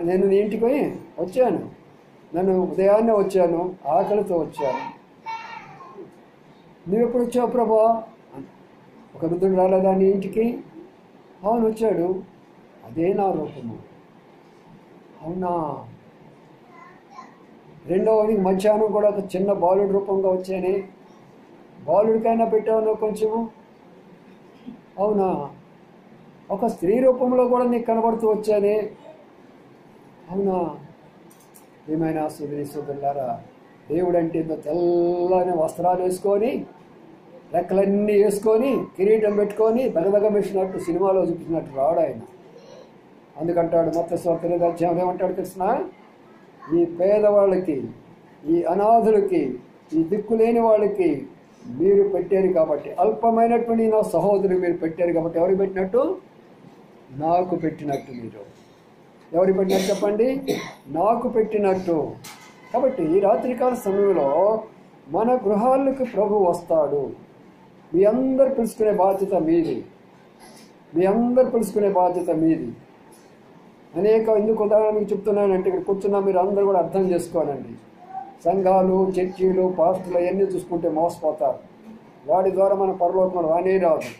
నేను నీ ఇంటికి వచ్చాను, నన్ను ఉదయాన్నే వచ్చాను, ఆకలితో వచ్చాను, నువ్వెప్పుడు వచ్చావు ప్రభా? ఒక వృద్ధుడు రాలేదా నీ ఇంటికి? అవును వచ్చాడు, అదే నా రూపము. అవునా? రెండవది మధ్యాహ్నం కూడా ఒక చిన్న బాలుడి రూపంగా వచ్చానే, బాలుడికైనా పెట్టావు నువ్వు కొంచెము? అవునా? ఒక స్త్రీ రూపంలో కూడా నీకు కనబడుతూ వచ్చానే, అవునా? ఏమైనా సోదరులారా, దేవుడు అంటే ఇంత తెల్లని వస్త్రాలు వేసుకొని, రెక్కలన్నీ వేసుకొని, కిరీటం పెట్టుకొని దగదగమిచ్చినట్టు సినిమాలో చూపించినట్టు రాడు ఆయన. అందుకంటాడు మత్తయి సువార్త 8వ అధ్యాయంలో ఏమంటాడు తెలిసిన, ఈ పేదవాళ్ళకి, ఈ అనాథులకి, ఈ దిక్కులేని వాళ్ళకి మీరు పెట్టారు కాబట్టి, అల్పమైనటువంటి నా సహోదరులు మీరు పెట్టారు కాబట్టి, ఎవరికి పెట్టినట్టు? నాకు పెట్టినట్టు. మీరు ఎవరికి పెట్టినట్టు చెప్పండి? నాకు పెట్టినట్టు. కాబట్టి ఈ రాత్రికాల సమయంలో మన గృహాలకు ప్రభు వస్తాడు. మీ అందరు పిలుచుకునే బాధ్యత మీది. ఎందుకు ఉదాహరణకు చెప్తున్నానంటే, ఇక్కడ కూర్చున్నా మీరు అందరూ కూడా అర్థం చేసుకోనండి. సంఘాలు, చర్చీలు, పాస్టులు అవన్నీ చూసుకుంటే మోసపోతారు. వాడి ద్వారా మన పరలోకం రాదు.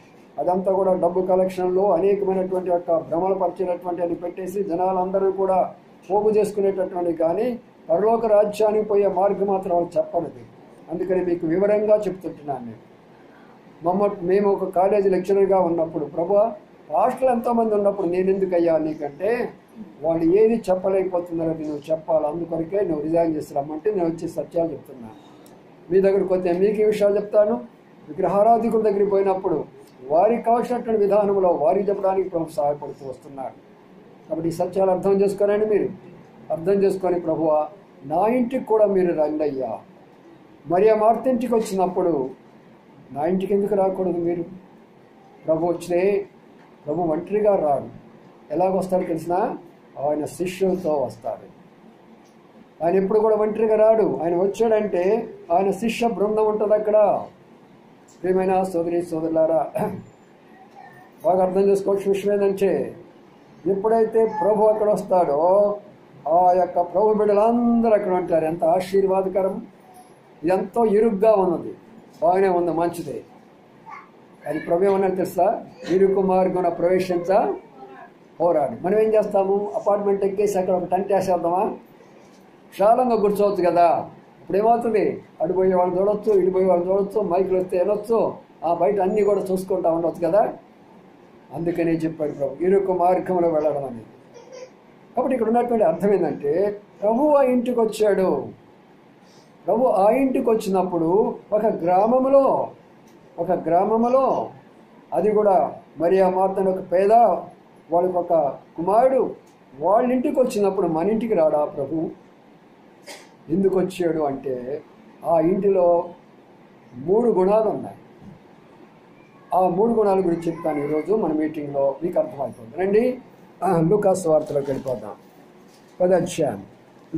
అదంతా కూడా డబ్బు కలెక్షన్లు, అనేకమైనటువంటి యొక్క భ్రమలపరిచినటువంటి అని పెట్టేసి జనాలందరూ కూడా పోగు చేసుకునేటటువంటి, కానీ పరలోక రాజ్యానికి పోయే మార్గం మాత్రం వాళ్ళు చెప్పలేదు. అందుకని మీకు వివరంగా చెప్తుంటున్నాను. మేము ఒక కాలేజీ లెక్చరర్గా ఉన్నప్పుడు, ప్రభువా పాస్టర్లు ఎంతోమంది ఉన్నప్పుడు నేను ఎందుకయ్యా నీకంటే, వాళ్ళు ఏది చెప్పలేకపోతున్నారో నువ్వు చెప్పాలి, అందుకొరకే నువ్వు రిజైన్ చేసి రమ్మంటే నేను వచ్చి సత్యాలు చెప్తున్నాను. మీ దగ్గరకు వస్తే మీకు ఈ విషయాలు చెప్తాను. విగ్రహారాధికుల దగ్గరికి పోయినప్పుడు వారికి కావాల్సినటువంటి విధానంలో వారికి చెప్పడానికి ప్రభు సహాయపడుతూ వస్తున్నాడు. కాబట్టి ఈ సత్యాలు అర్థం చేసుకోనండి. మీరు అర్థం చేసుకొని, ప్రభువా నా ఇంటికి కూడా మీరు రండి అయ్యా. మరియా మార్త ఇంటికి వచ్చినప్పుడు నా ఇంటికి ఎందుకు రాకూడదు మీరు? ప్రభు వచ్చితే ప్రభు ఒంటరిగా రాడు. ఎలాగొస్తాడు తెలిసినా? ఆయన శిష్యులతో వస్తాడు. ఆయన ఎప్పుడు కూడా ఒంటరిగా రాడు. ఆయన వచ్చాడంటే ఆయన శిష్య బృందం ఉంటుంది అక్కడ. ప్రియమైన సోదరులారా, బాగా అర్థం చేసుకోవచ్చు విషయం ఏంటంటే, ఎప్పుడైతే ప్రభు అక్కడ వస్తాడో ఆ యొక్క ప్రభు బిడ్డలందరూ అక్కడ ఉంటారు. ఎంత ఆశీర్వాదకరం! ఎంతో ఇరుగ్గా ఉన్నది, బాగానే ఉంది, మంచిదే. అది ప్రభు ఏమన్నా తెలుసా? ఇరుకు మార్గం ప్రవేశించ పోరాడు. మనం ఏం చేస్తాము? అపార్ట్మెంట్ ఎక్కేసి అక్కడ ఒక టెంట్ వేసేద్దామా? విశాలంగా కూర్చోవచ్చు కదా. ఇప్పుడు ఏమవుతుంది? అడిపోయే వాళ్ళు చూడొచ్చు, ఇడిపోయే వాళ్ళు చూడొచ్చు, మైకులు వస్తే వినొచ్చు, ఆ బయట అన్నీ కూడా చూసుకుంటా ఉండవచ్చు కదా. అందుకనే చెప్పాడు ప్రభు ఇరుకు మార్గంలో వెళ్ళడం అనేది. కాబట్టి ఇక్కడ ఉన్నటువంటి అర్థం ఏంటంటే, ప్రభు ఆ ఇంటికి వచ్చాడు. ప్రభు ఆ ఇంటికి వచ్చినప్పుడు ఒక గ్రామంలో అది కూడా మరియా మార్త ఒక పేద, వాళ్ళకి ఒక కుమారుడు, వాళ్ళ ఇంటికి వచ్చినప్పుడు మన ఇంటికి రాడా ప్రభు? ఎందుకు వచ్చాడు అంటే, ఆ ఇంటిలో 3 గుణాలు ఉన్నాయి. ఆ 3 గుణాల గురించి చెప్తాను ఈరోజు మన మీటింగ్లో, మీకు అర్థమైపోతుంది. రండి లూకాసు వార్తలోకి వెళ్ళిపోదాం. 10వ అధ్యాయం,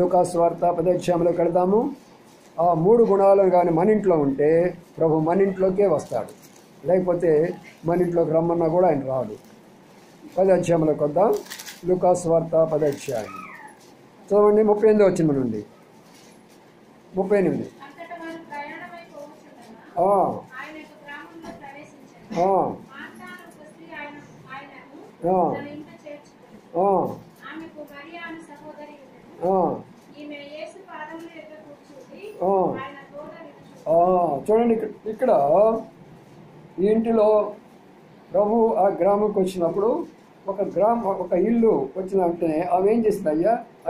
లూకాసు వార్త 10వ అధ్యాయంలోకి వెళ్దాము. ఆ 3 గుణాలు కానీ మన ఇంట్లో ఉంటే ప్రభు మన ఇంట్లోకే వస్తాడు, లేకపోతే మన ఇంట్లోకి రమ్మన్నా కూడా ఆయన రాడు. 10వ అధ్యాయంలోకి వద్దాం. లూకాసు వార్త 10వ అధ్యాయం చదవండి. 38వ వచనం నుండి 38. చూడండి ఇక్కడ ఈ ఇంటిలో ప్రభు ఆ గ్రామంకి వచ్చినప్పుడు ఒక ఇల్లు వచ్చిన వెంటనే ఆమె ఏం చేసింది?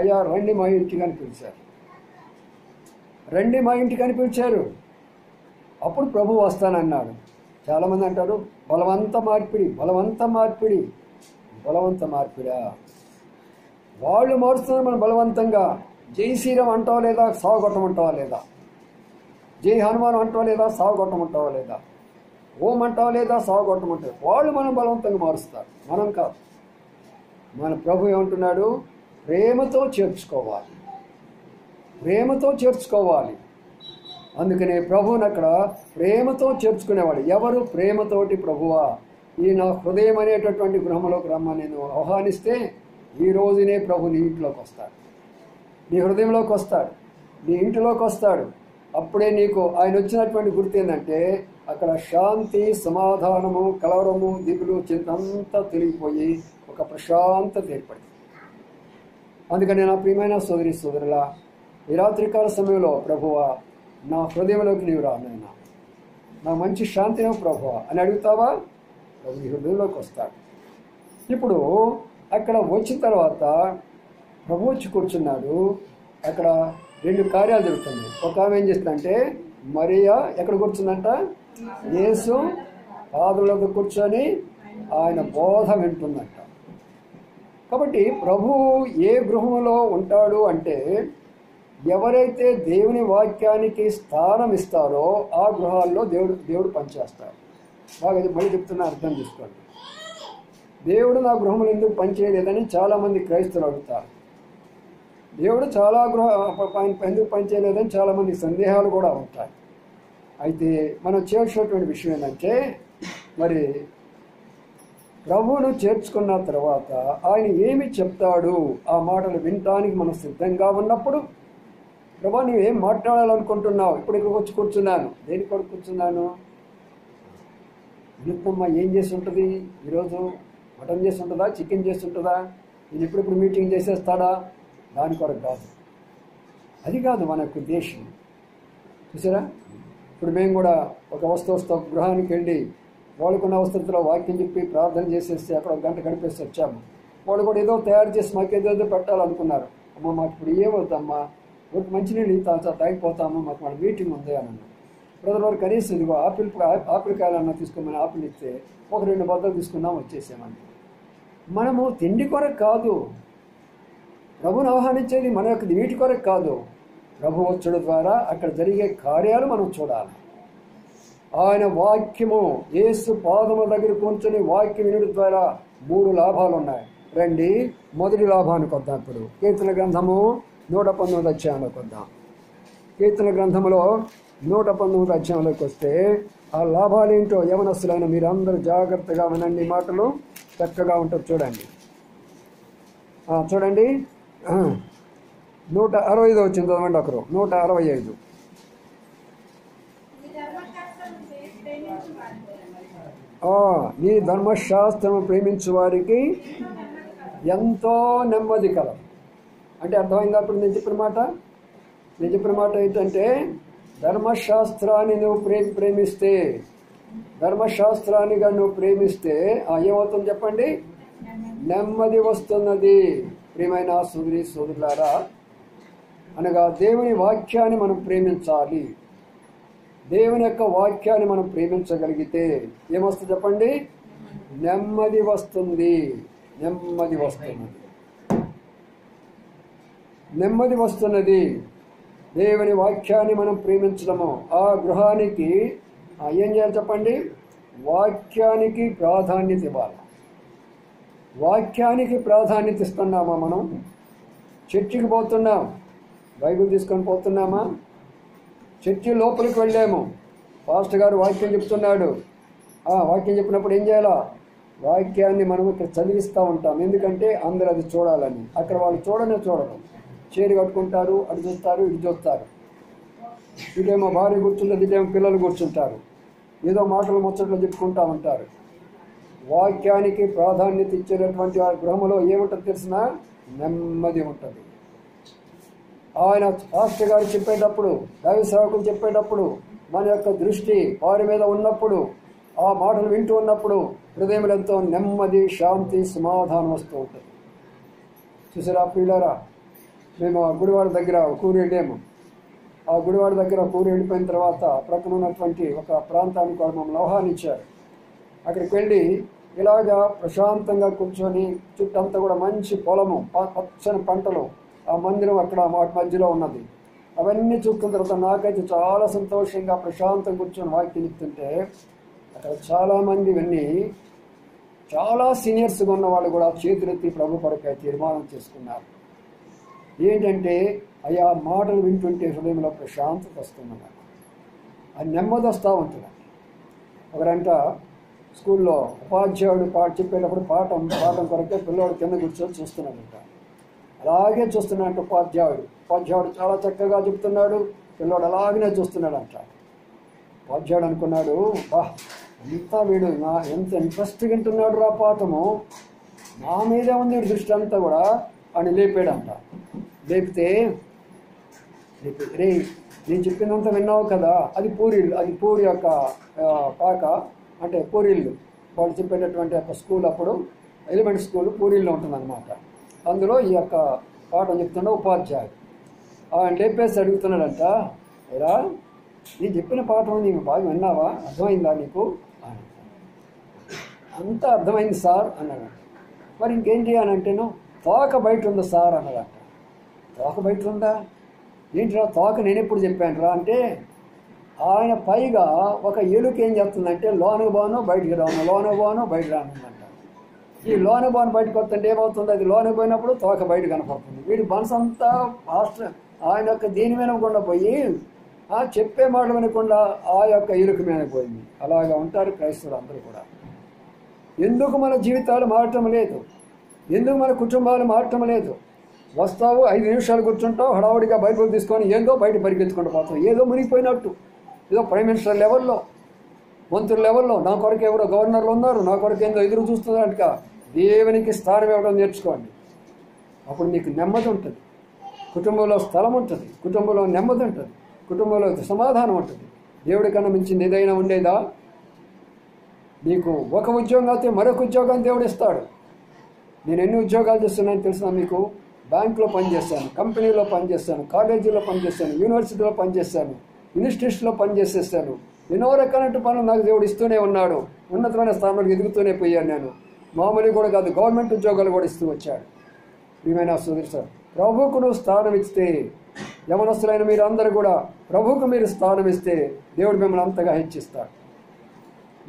అయ్యా రండి మా ఇంటికి అని పిలిచారు. రండి మా ఇంటికి అని పిలిచారు. అప్పుడు ప్రభు వస్తానన్నాడు. చాలామంది అంటారు బలవంత మార్పిడా. వాళ్ళు మారుస్తున్నారు మనం బలవంతంగా. జై శ్రీరామ్ అంటావా లేదా, సాగుగొట్టమంటావా లేదా? జై హనుమాన్ అంటావా లేదా, సాగుగొట్టమంటావా లేదా? ఓం అంటావా లేదా, సాగుగొట్టమంటారు. వాళ్ళు మనం బలవంతంగా మారుస్తారు, మనం కాదు. మన ప్రభు ఏమంటున్నాడు? ప్రేమతో చేర్చుకోవాలి. అందుకనే ప్రభువుని అక్కడ ప్రేమతో చేర్చుకునేవాడు. ఎవరు? ప్రేమతోటి ప్రభువా ఈ నా హృదయం అనేటటువంటి గృహంలోకి రమ్మని నేను ఆహ్వానిస్తే ఈ రోజునే ప్రభు నీ ఇంట్లోకి వస్తాడు, నీ హృదయంలోకి వస్తాడు, నీ ఇంటిలోకి వస్తాడు. అప్పుడే నీకు ఆయన వచ్చినటువంటి గుర్తు ఏంటంటే, అక్కడ శాంతి, సమాధానము, కలవరము, దిగులు, చింత అంతా తొలగిపోయి ఒక ప్రశాంతత ఏర్పడింది. అందుకని నా ప్రియమైన సోదరి సోదరులా, ఈ రాత్రికాల సమయంలో ప్రభువా నా హృదయంలోకి నీవు రా నాయనా, నా మంచి శాంతిని ప్రభువా అని అడుగుతావా? ప్రభు నీ హృదయంలోకి వస్తాడు. ఇప్పుడు అక్కడ వచ్చిన తర్వాత ప్రభు వచ్చి కూర్చున్నాడు. అక్కడ 2 కార్యాలు జరుగుతున్నాయి. ఒక ఆమె ఏం చేస్తుందంటే, మరియా ఎక్కడ కూర్చుందంట? యేసు పాదములకు కూర్చొని ఆయన బోధ వింటుందంట. కాబట్టి ప్రభు ఏ గృహంలో ఉంటాడు అంటే, ఎవరైతే దేవుని వాక్యానికి స్థానం ఇస్తారో ఆ గృహాల్లో దేవుడు పనిచేస్తాడు. బాగా మళ్ళీ చెప్తున్నా, అర్థం చేసుకోండి. దేవుడు నా గృహంలో ఎందుకు పనిచేయలేదని చాలామంది క్రైస్తవులు అడుగుతారు. దేవుడు చాలా ఎందుకు పనిచేయలేదని చాలామంది సందేహాలు కూడా ఉంటాయి. అయితే మనం చేర్చినటువంటి విషయం ఏంటంటే, మరి ప్రభువును చేర్చుకున్న తర్వాత ఆయన ఏమి చెప్తాడు ఆ మాటలు వినటానికి మనం సిద్ధంగా ఉన్నప్పుడు, ప్రభా నువ్వేం మాట్లాడాలనుకుంటున్నావు? ఇప్పుడు ఇక్కడికి వచ్చి కూర్చున్నాను. దేనికి కొరకు కూర్చున్నాను? నిన్నమ్మ ఏం చేసి ఉంటుంది? ఈరోజు మటన్ చేసి ఉంటుందా, చికెన్ చేసి ఉంటుందా, నేను ఎప్పుడెప్పుడు మీటింగ్ చేసేస్తాడా? దాని కొరకు కాదు. అది కాదు మన యొక్క ఉద్దేశం. చూసారా, ఇప్పుడు మేము కూడా ఒక వస్తు గృహానికి వెళ్ళి వాళ్ళకున్న అవసరంలో వాక్యం చెప్పి ప్రార్థన చేసేసి అక్కడ 1 గంట గడిపేసి వచ్చాము. వాళ్ళు కూడా ఏదో తయారు చేసి మాకు ఏదో పెట్టాలనుకున్నారు. అమ్మ మాకు ఇప్పుడు ఏమవుతామ్మా, ఒక మంచినీళ్ళు తాగిపోతాము, మాకు మన మీటింగ్ ఉంది అని అన్నారు. బ్రదర్ వారు కనీసం ఇదిగో ఆపిల్ కాయలన్నా తీసుకోమని ఆపిల్ ఇస్తే ఒక 2 బద్దలు తీసుకున్నాం, వచ్చేసామండి. మనము తిండి కొరకు కాదు ప్రభుని ఆహ్వానించేది, మన యొక్క వీటి కొరకు కాదు. ప్రభు వచ్చడం ద్వారా అక్కడ జరిగే కార్యాలు మనం చూడాలి. ఆయన వాక్యము, యేసు పాదముల దగ్గర కూర్చొని వాక్యం వినడం ద్వారా 3 లాభాలు ఉన్నాయి. రండి మొదటి లాభానికి వద్దాం. ఇప్పుడు కీర్తన గ్రంథము 119 అధ్యాయంలోకి వద్దాం. కీర్తన గ్రంథంలో 119 అధ్యాయంలోకి వస్తే ఆ లాభాలు ఏంటో యవనస్తులైన మీరందరూ జాగ్రత్తగా వినండి. మాటలు చక్కగా ఉంటుంది చూడండి. చూడండి 165 వచ్చింది, చదవండి ఒకరు. 165. నీ ధర్మశాస్త్రము ప్రేమించు వారికి ఎంతో నెమ్మది కలదు. అంటే అర్థమైందా ఇప్పుడు నేను చెప్పిన మాట? నేను చెప్పిన మాట ఏంటంటే, ధర్మశాస్త్రాన్ని నువ్వు ప్రేమిస్తే, ధర్మశాస్త్రాన్నిగా నువ్వు ప్రేమిస్తే ఏమవుతుంది చెప్పండి? నెమ్మది వస్తున్నది. ప్రియమైన సోదరి సోదరులారా, అనగా దేవుని వాక్యాన్ని మనం ప్రేమించాలి. దేవుని యొక్క వాక్యాన్ని మనం ప్రేమించగలిగితే ఏమొస్తుంది చెప్పండి? నెమ్మది వస్తుంది. నెమ్మది వస్తున్నది. నెమ్మది వస్తున్నది. దేవుని వాక్యాన్ని మనం ప్రేమించడము. ఆ గృహానికి ఏం చేయాలి చెప్పండి? వాక్యానికి ప్రాధాన్యత ఇవ్వాలి. వాక్యానికి ప్రాధాన్యత ఇస్తున్నామా? మనం చర్చికి పోతున్నాం, బైబిల్ తీసుకొని పోతున్నామా? చర్చి లోపలికి వెళ్ళాము, పాస్టర్ గారు వాక్యం చెప్తున్నాడు. వాక్యం చెప్పినప్పుడు ఏం చేయాలా? వాక్యాన్ని మనం ఇక్కడ చదివిస్తూ ఉంటాం. ఎందుకంటే అందరూ అది చూడాలని. అక్కడ వాళ్ళు చూడరు, చీర కట్టుకుంటారు, అటు చూస్తారు, ఇటు చూస్తారు. ఇటేమో భార్య కూర్చుంటుంది, ఇటేమో పిల్లలు కూర్చుంటారు, ఏదో మాటలు ముచ్చట్లు చెప్పుకుంటూ ఉంటారు. వాక్యానికి ప్రాధాన్యత ఇచ్చేటటువంటి ఆ గృహంలో ఏముంటుంది తెలిసిన? నెమ్మది ఉంటుంది. ఆయన పాస్టర్ గారు చెప్పేటప్పుడు, దైవ సేవకులు చెప్పేటప్పుడు మన యొక్క దృష్టి వారి మీద ఉన్నప్పుడు, ఆ మాటలు వింటూ ఉన్నప్పుడు హృదయంలో ఎంతో నెమ్మది, శాంతి, సమాధానం వస్తూ ఉంటుంది. చూసారా ప్రియులారా, మేము ఆ గుడివాడ దగ్గర కూరి వెళ్ళాము. ఆ గుడివాడ దగ్గర కూరి వెళ్ళిపోయిన తర్వాత ప్రక్కన ఉన్నటువంటి ఒక ప్రాంతానికి వాళ్ళు మమ్మల్ని ఆహ్వానించారు. అక్కడికి వెళ్ళి ఇలాగా ప్రశాంతంగా కూర్చొని, చుట్టంతా కూడా మంచి పొలము, పచ్చని పంటలు, ఆ మందిరం అక్కడ వాటి మధ్యలో ఉన్నది. అవన్నీ చూస్తున్న తర్వాత నాకైతే చాలా సంతోషంగా ప్రశాంతంగా కూర్చొని వాక్యం చెప్తుంటే, అక్కడ చాలామంది ఇవన్నీ చాలా సీనియర్స్గా ఉన్న వాళ్ళు కూడా చేతులెత్తి ప్రభు కొరకై తీర్మానం చేసుకున్నారు. ఏంటంటే అయ్యా మాటలు వింటుంటే హృదయంలో ప్రశాంతత వస్తున్నది, అది నెమ్మది వస్తూ ఉంటుంది. ఒకరంట స్కూల్లో ఉపాధ్యాయుడు చెప్పేటప్పుడు పాఠం కొరకే పిల్లవాడు కింద కూర్చొని చూస్తున్నాడంట. అలాగే చూస్తున్నాడంట ఉపాధ్యాయుడు చాలా చక్కగా చెప్తున్నాడు, పిల్లవాడు అలాగనే చూస్తున్నాడంట. ఉపాధ్యాయుడు అనుకున్నాడు, అంతా వీడు ఎంత ఇంట్రెస్ట్గా వింటున్నాడు రా పాఠము, నా మీదే ఉంది దృష్టి అంతా కూడా అని లేపాడంట. లేపితే రే నేను చెప్పినంత విన్నావు కదా, అది పూరీలు, అది పూరి యొక్క పాక, అంటే పూరీళ్ళు వాళ్ళు చెప్పేటటువంటి యొక్క స్కూల్, అప్పుడు ఎలిమెంటరీ స్కూల్ పూరీల్లో ఉంటుందన్నమాట. అందులో ఈ యొక్క పాఠం చెప్తున్న ఉపాధ్యాయుడు ఆయన లేపేసి అడుగుతున్నాడంట, ఎలా నేను చెప్పిన పాఠం నీకు బాగా విన్నావా, అర్థమైందా నీకు? అంతా అర్థమైంది సార్ అన్నాడంట. మరి ఇంకేంటి అని అంటేను, తోక బయట ఉంది సార్ అన్నాడంట. తోక బయట ఉందా ఏంటిరా? తోక నేను ఎప్పుడు చెప్పాను రా అంటే, ఆయన పైగా ఒక ఎలుక ఏం చేస్తుందంటే లోనకు బాను బయటికి రాను, లోనకు బాను బయట రానుందంట. ఈ లోన బాను బయటకు వస్తుంటే ఏమవుతుంది? అది లోనకు పోయినప్పుడు తోక బయట కనపడుతుంది. వీడి మనసు అంతా ఆయన యొక్క దీని వినకుండా పోయి చెప్పే మాట వినకుండా ఆ యొక్క ఎలుక మీద పోయింది. అలాగా ఉంటారు క్రైస్తవులు అందరూ కూడా. ఎందుకు మన జీవితాలు మారటం లేదు? ఎందుకు మన కుటుంబాలు మారటం లేదు? వస్తావు 5 నిమిషాలు కూర్చుంటావు, హడావుడిగా బైబిల్ తీసుకొని ఏదో బయట పరిగెత్తుకుంటూ పోతావు, ఏదో మునిగిపోయినట్టు, ఏదో ప్రైమ్ మినిస్టర్ లెవెల్లో, మంత్రుల లెవెల్లో, నా కొరకు ఎవరో గవర్నర్లు ఉన్నారు, నా కొరకు ఏందో ఎదురు చూస్తున్నట్టుగా. దేవునికి స్థానం ఇవ్వడం నేర్చుకోండి. అప్పుడు మీకు నెమ్మది ఉంటుంది, కుటుంబంలో స్థలం ఉంటుంది, కుటుంబంలో నెమ్మది ఉంటుంది, కుటుంబంలో సమాధానం ఉంటుంది. దేవుడి కన్నా మించింది ఏదైనా ఉండేదా? నీకు ఒక ఉద్యోగం అయితే మరొక ఉద్యోగాన్ని దేవుడు ఇస్తాడు. నేను ఎన్ని ఉద్యోగాలు చేస్తున్నానని తెలుసా మీకు? బ్యాంకులో పనిచేస్తాను, కంపెనీలో పనిచేస్తాను, కాలేజీలో పనిచేస్తాను, యూనివర్సిటీలో పనిచేస్తాను, ఇన్స్టిట్యూట్స్లో పనిచేసేస్తాను. ఎన్నో రకాలైన పనులు నాకు దేవుడు ఇస్తూనే ఉన్నాడు. ఉన్నతమైన స్థానంలో ఎదుగుతూనే పోయాను. నేను మామూలు కూడా కాదు, గవర్నమెంట్ ఉద్యోగాలు కూడా ఇస్తూ వచ్చాడు. ఏమైనా సోదరు సార్, ప్రభువుకు నువ్వు స్థానం ఇస్తే, యవనస్తులైన మీరు అందరూ కూడా ప్రభువుకు మీరు స్థానం ఇస్తే దేవుడు మిమ్మల్ని అంతగా హెచ్చిస్తాడు.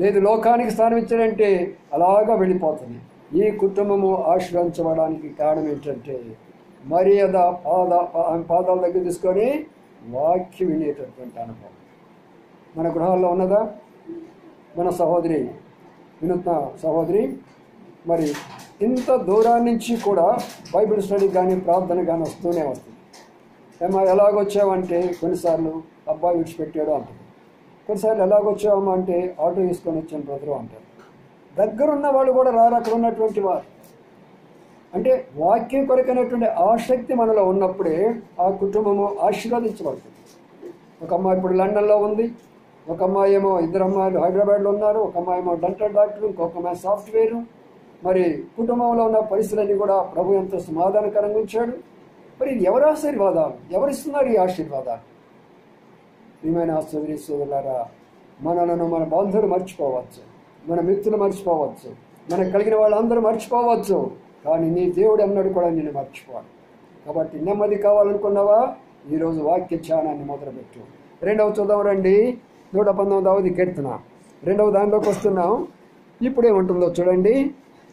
లేదు లోకానికి స్థానం ఇచ్చాడంటే అలాగా వెళ్ళిపోతుంది. ఈ కుటుంబము ఆశ్రయించబడడానికి కారణం ఏంటంటే మర్యాద పాదాల దగ్గర తీసుకొని వాక్యం వినేటటువంటి అనుభవం మన గృహాల్లో ఉన్నదా? మన సహోదరి వినూత్న సహోదరి మరి ఇంత దూరం నుంచి కూడా బైబిల్ స్టడీ కానీ ప్రార్థన కానీ వస్తూనే వస్తుంది. ఏమో ఎలాగొచ్చావంటే కొన్నిసార్లు అబ్బాయి విడిచిపెట్టాడు అంటారు, కొన్నిసార్లు ఎలాగొచ్చావమ్మా అంటే ఆటో తీసుకొని వచ్చాను బ్రదరు అంటారు. దగ్గరున్న వాళ్ళు కూడా రారు, అక్కడ ఉన్నటువంటి వారు. అంటే వాక్యం కొరకైనటువంటి ఆసక్తి మనలో ఉన్నప్పుడే ఆ కుటుంబము ఆశీర్వదించబడుతుంది. ఒక అమ్మాయి ఇప్పుడు లండన్లో ఉంది, ఒక అమ్మాయి ఏమో, ఇద్దరు అమ్మాయిలు హైదరాబాద్లో ఉన్నారు, ఒక అమ్మాయి ఏమో డెంటల్ డాక్టర్, ఇంకొక అమ్మాయి సాఫ్ట్వేరు. మరి కుటుంబంలో ఉన్న పరిస్థితులన్నీ కూడా ప్రభు ఎంతో సమాధానకరంగా ఉంచాడు. మరి ఇది ఎవరి ఆశీర్వాదాలు, ఎవరిస్తున్నారు ఈ ఆశీర్వాదాలు? ప్రియమైన సోదరి సోదరులారా, మనలను మన బంధువులు మర్చిపోవచ్చు, మన మిత్రులు మర్చిపోవచ్చు, మనకు కలిగిన వాళ్ళందరూ మర్చిపోవచ్చు, కానీ నీ దేవుడు అన్నాడు కూడా నిన్ను మర్చిపోవాలి. కాబట్టి నెమ్మది కావాలనుకున్నావా, ఈరోజు వాక్య ధ్యానాన్ని మొదలుపెట్టు. రెండవ చూద్దాం రండి, 119వ కీర్తన, రెండవ దానిలోకి వస్తున్నాం. ఇప్పుడేముంటుందో చూడండి,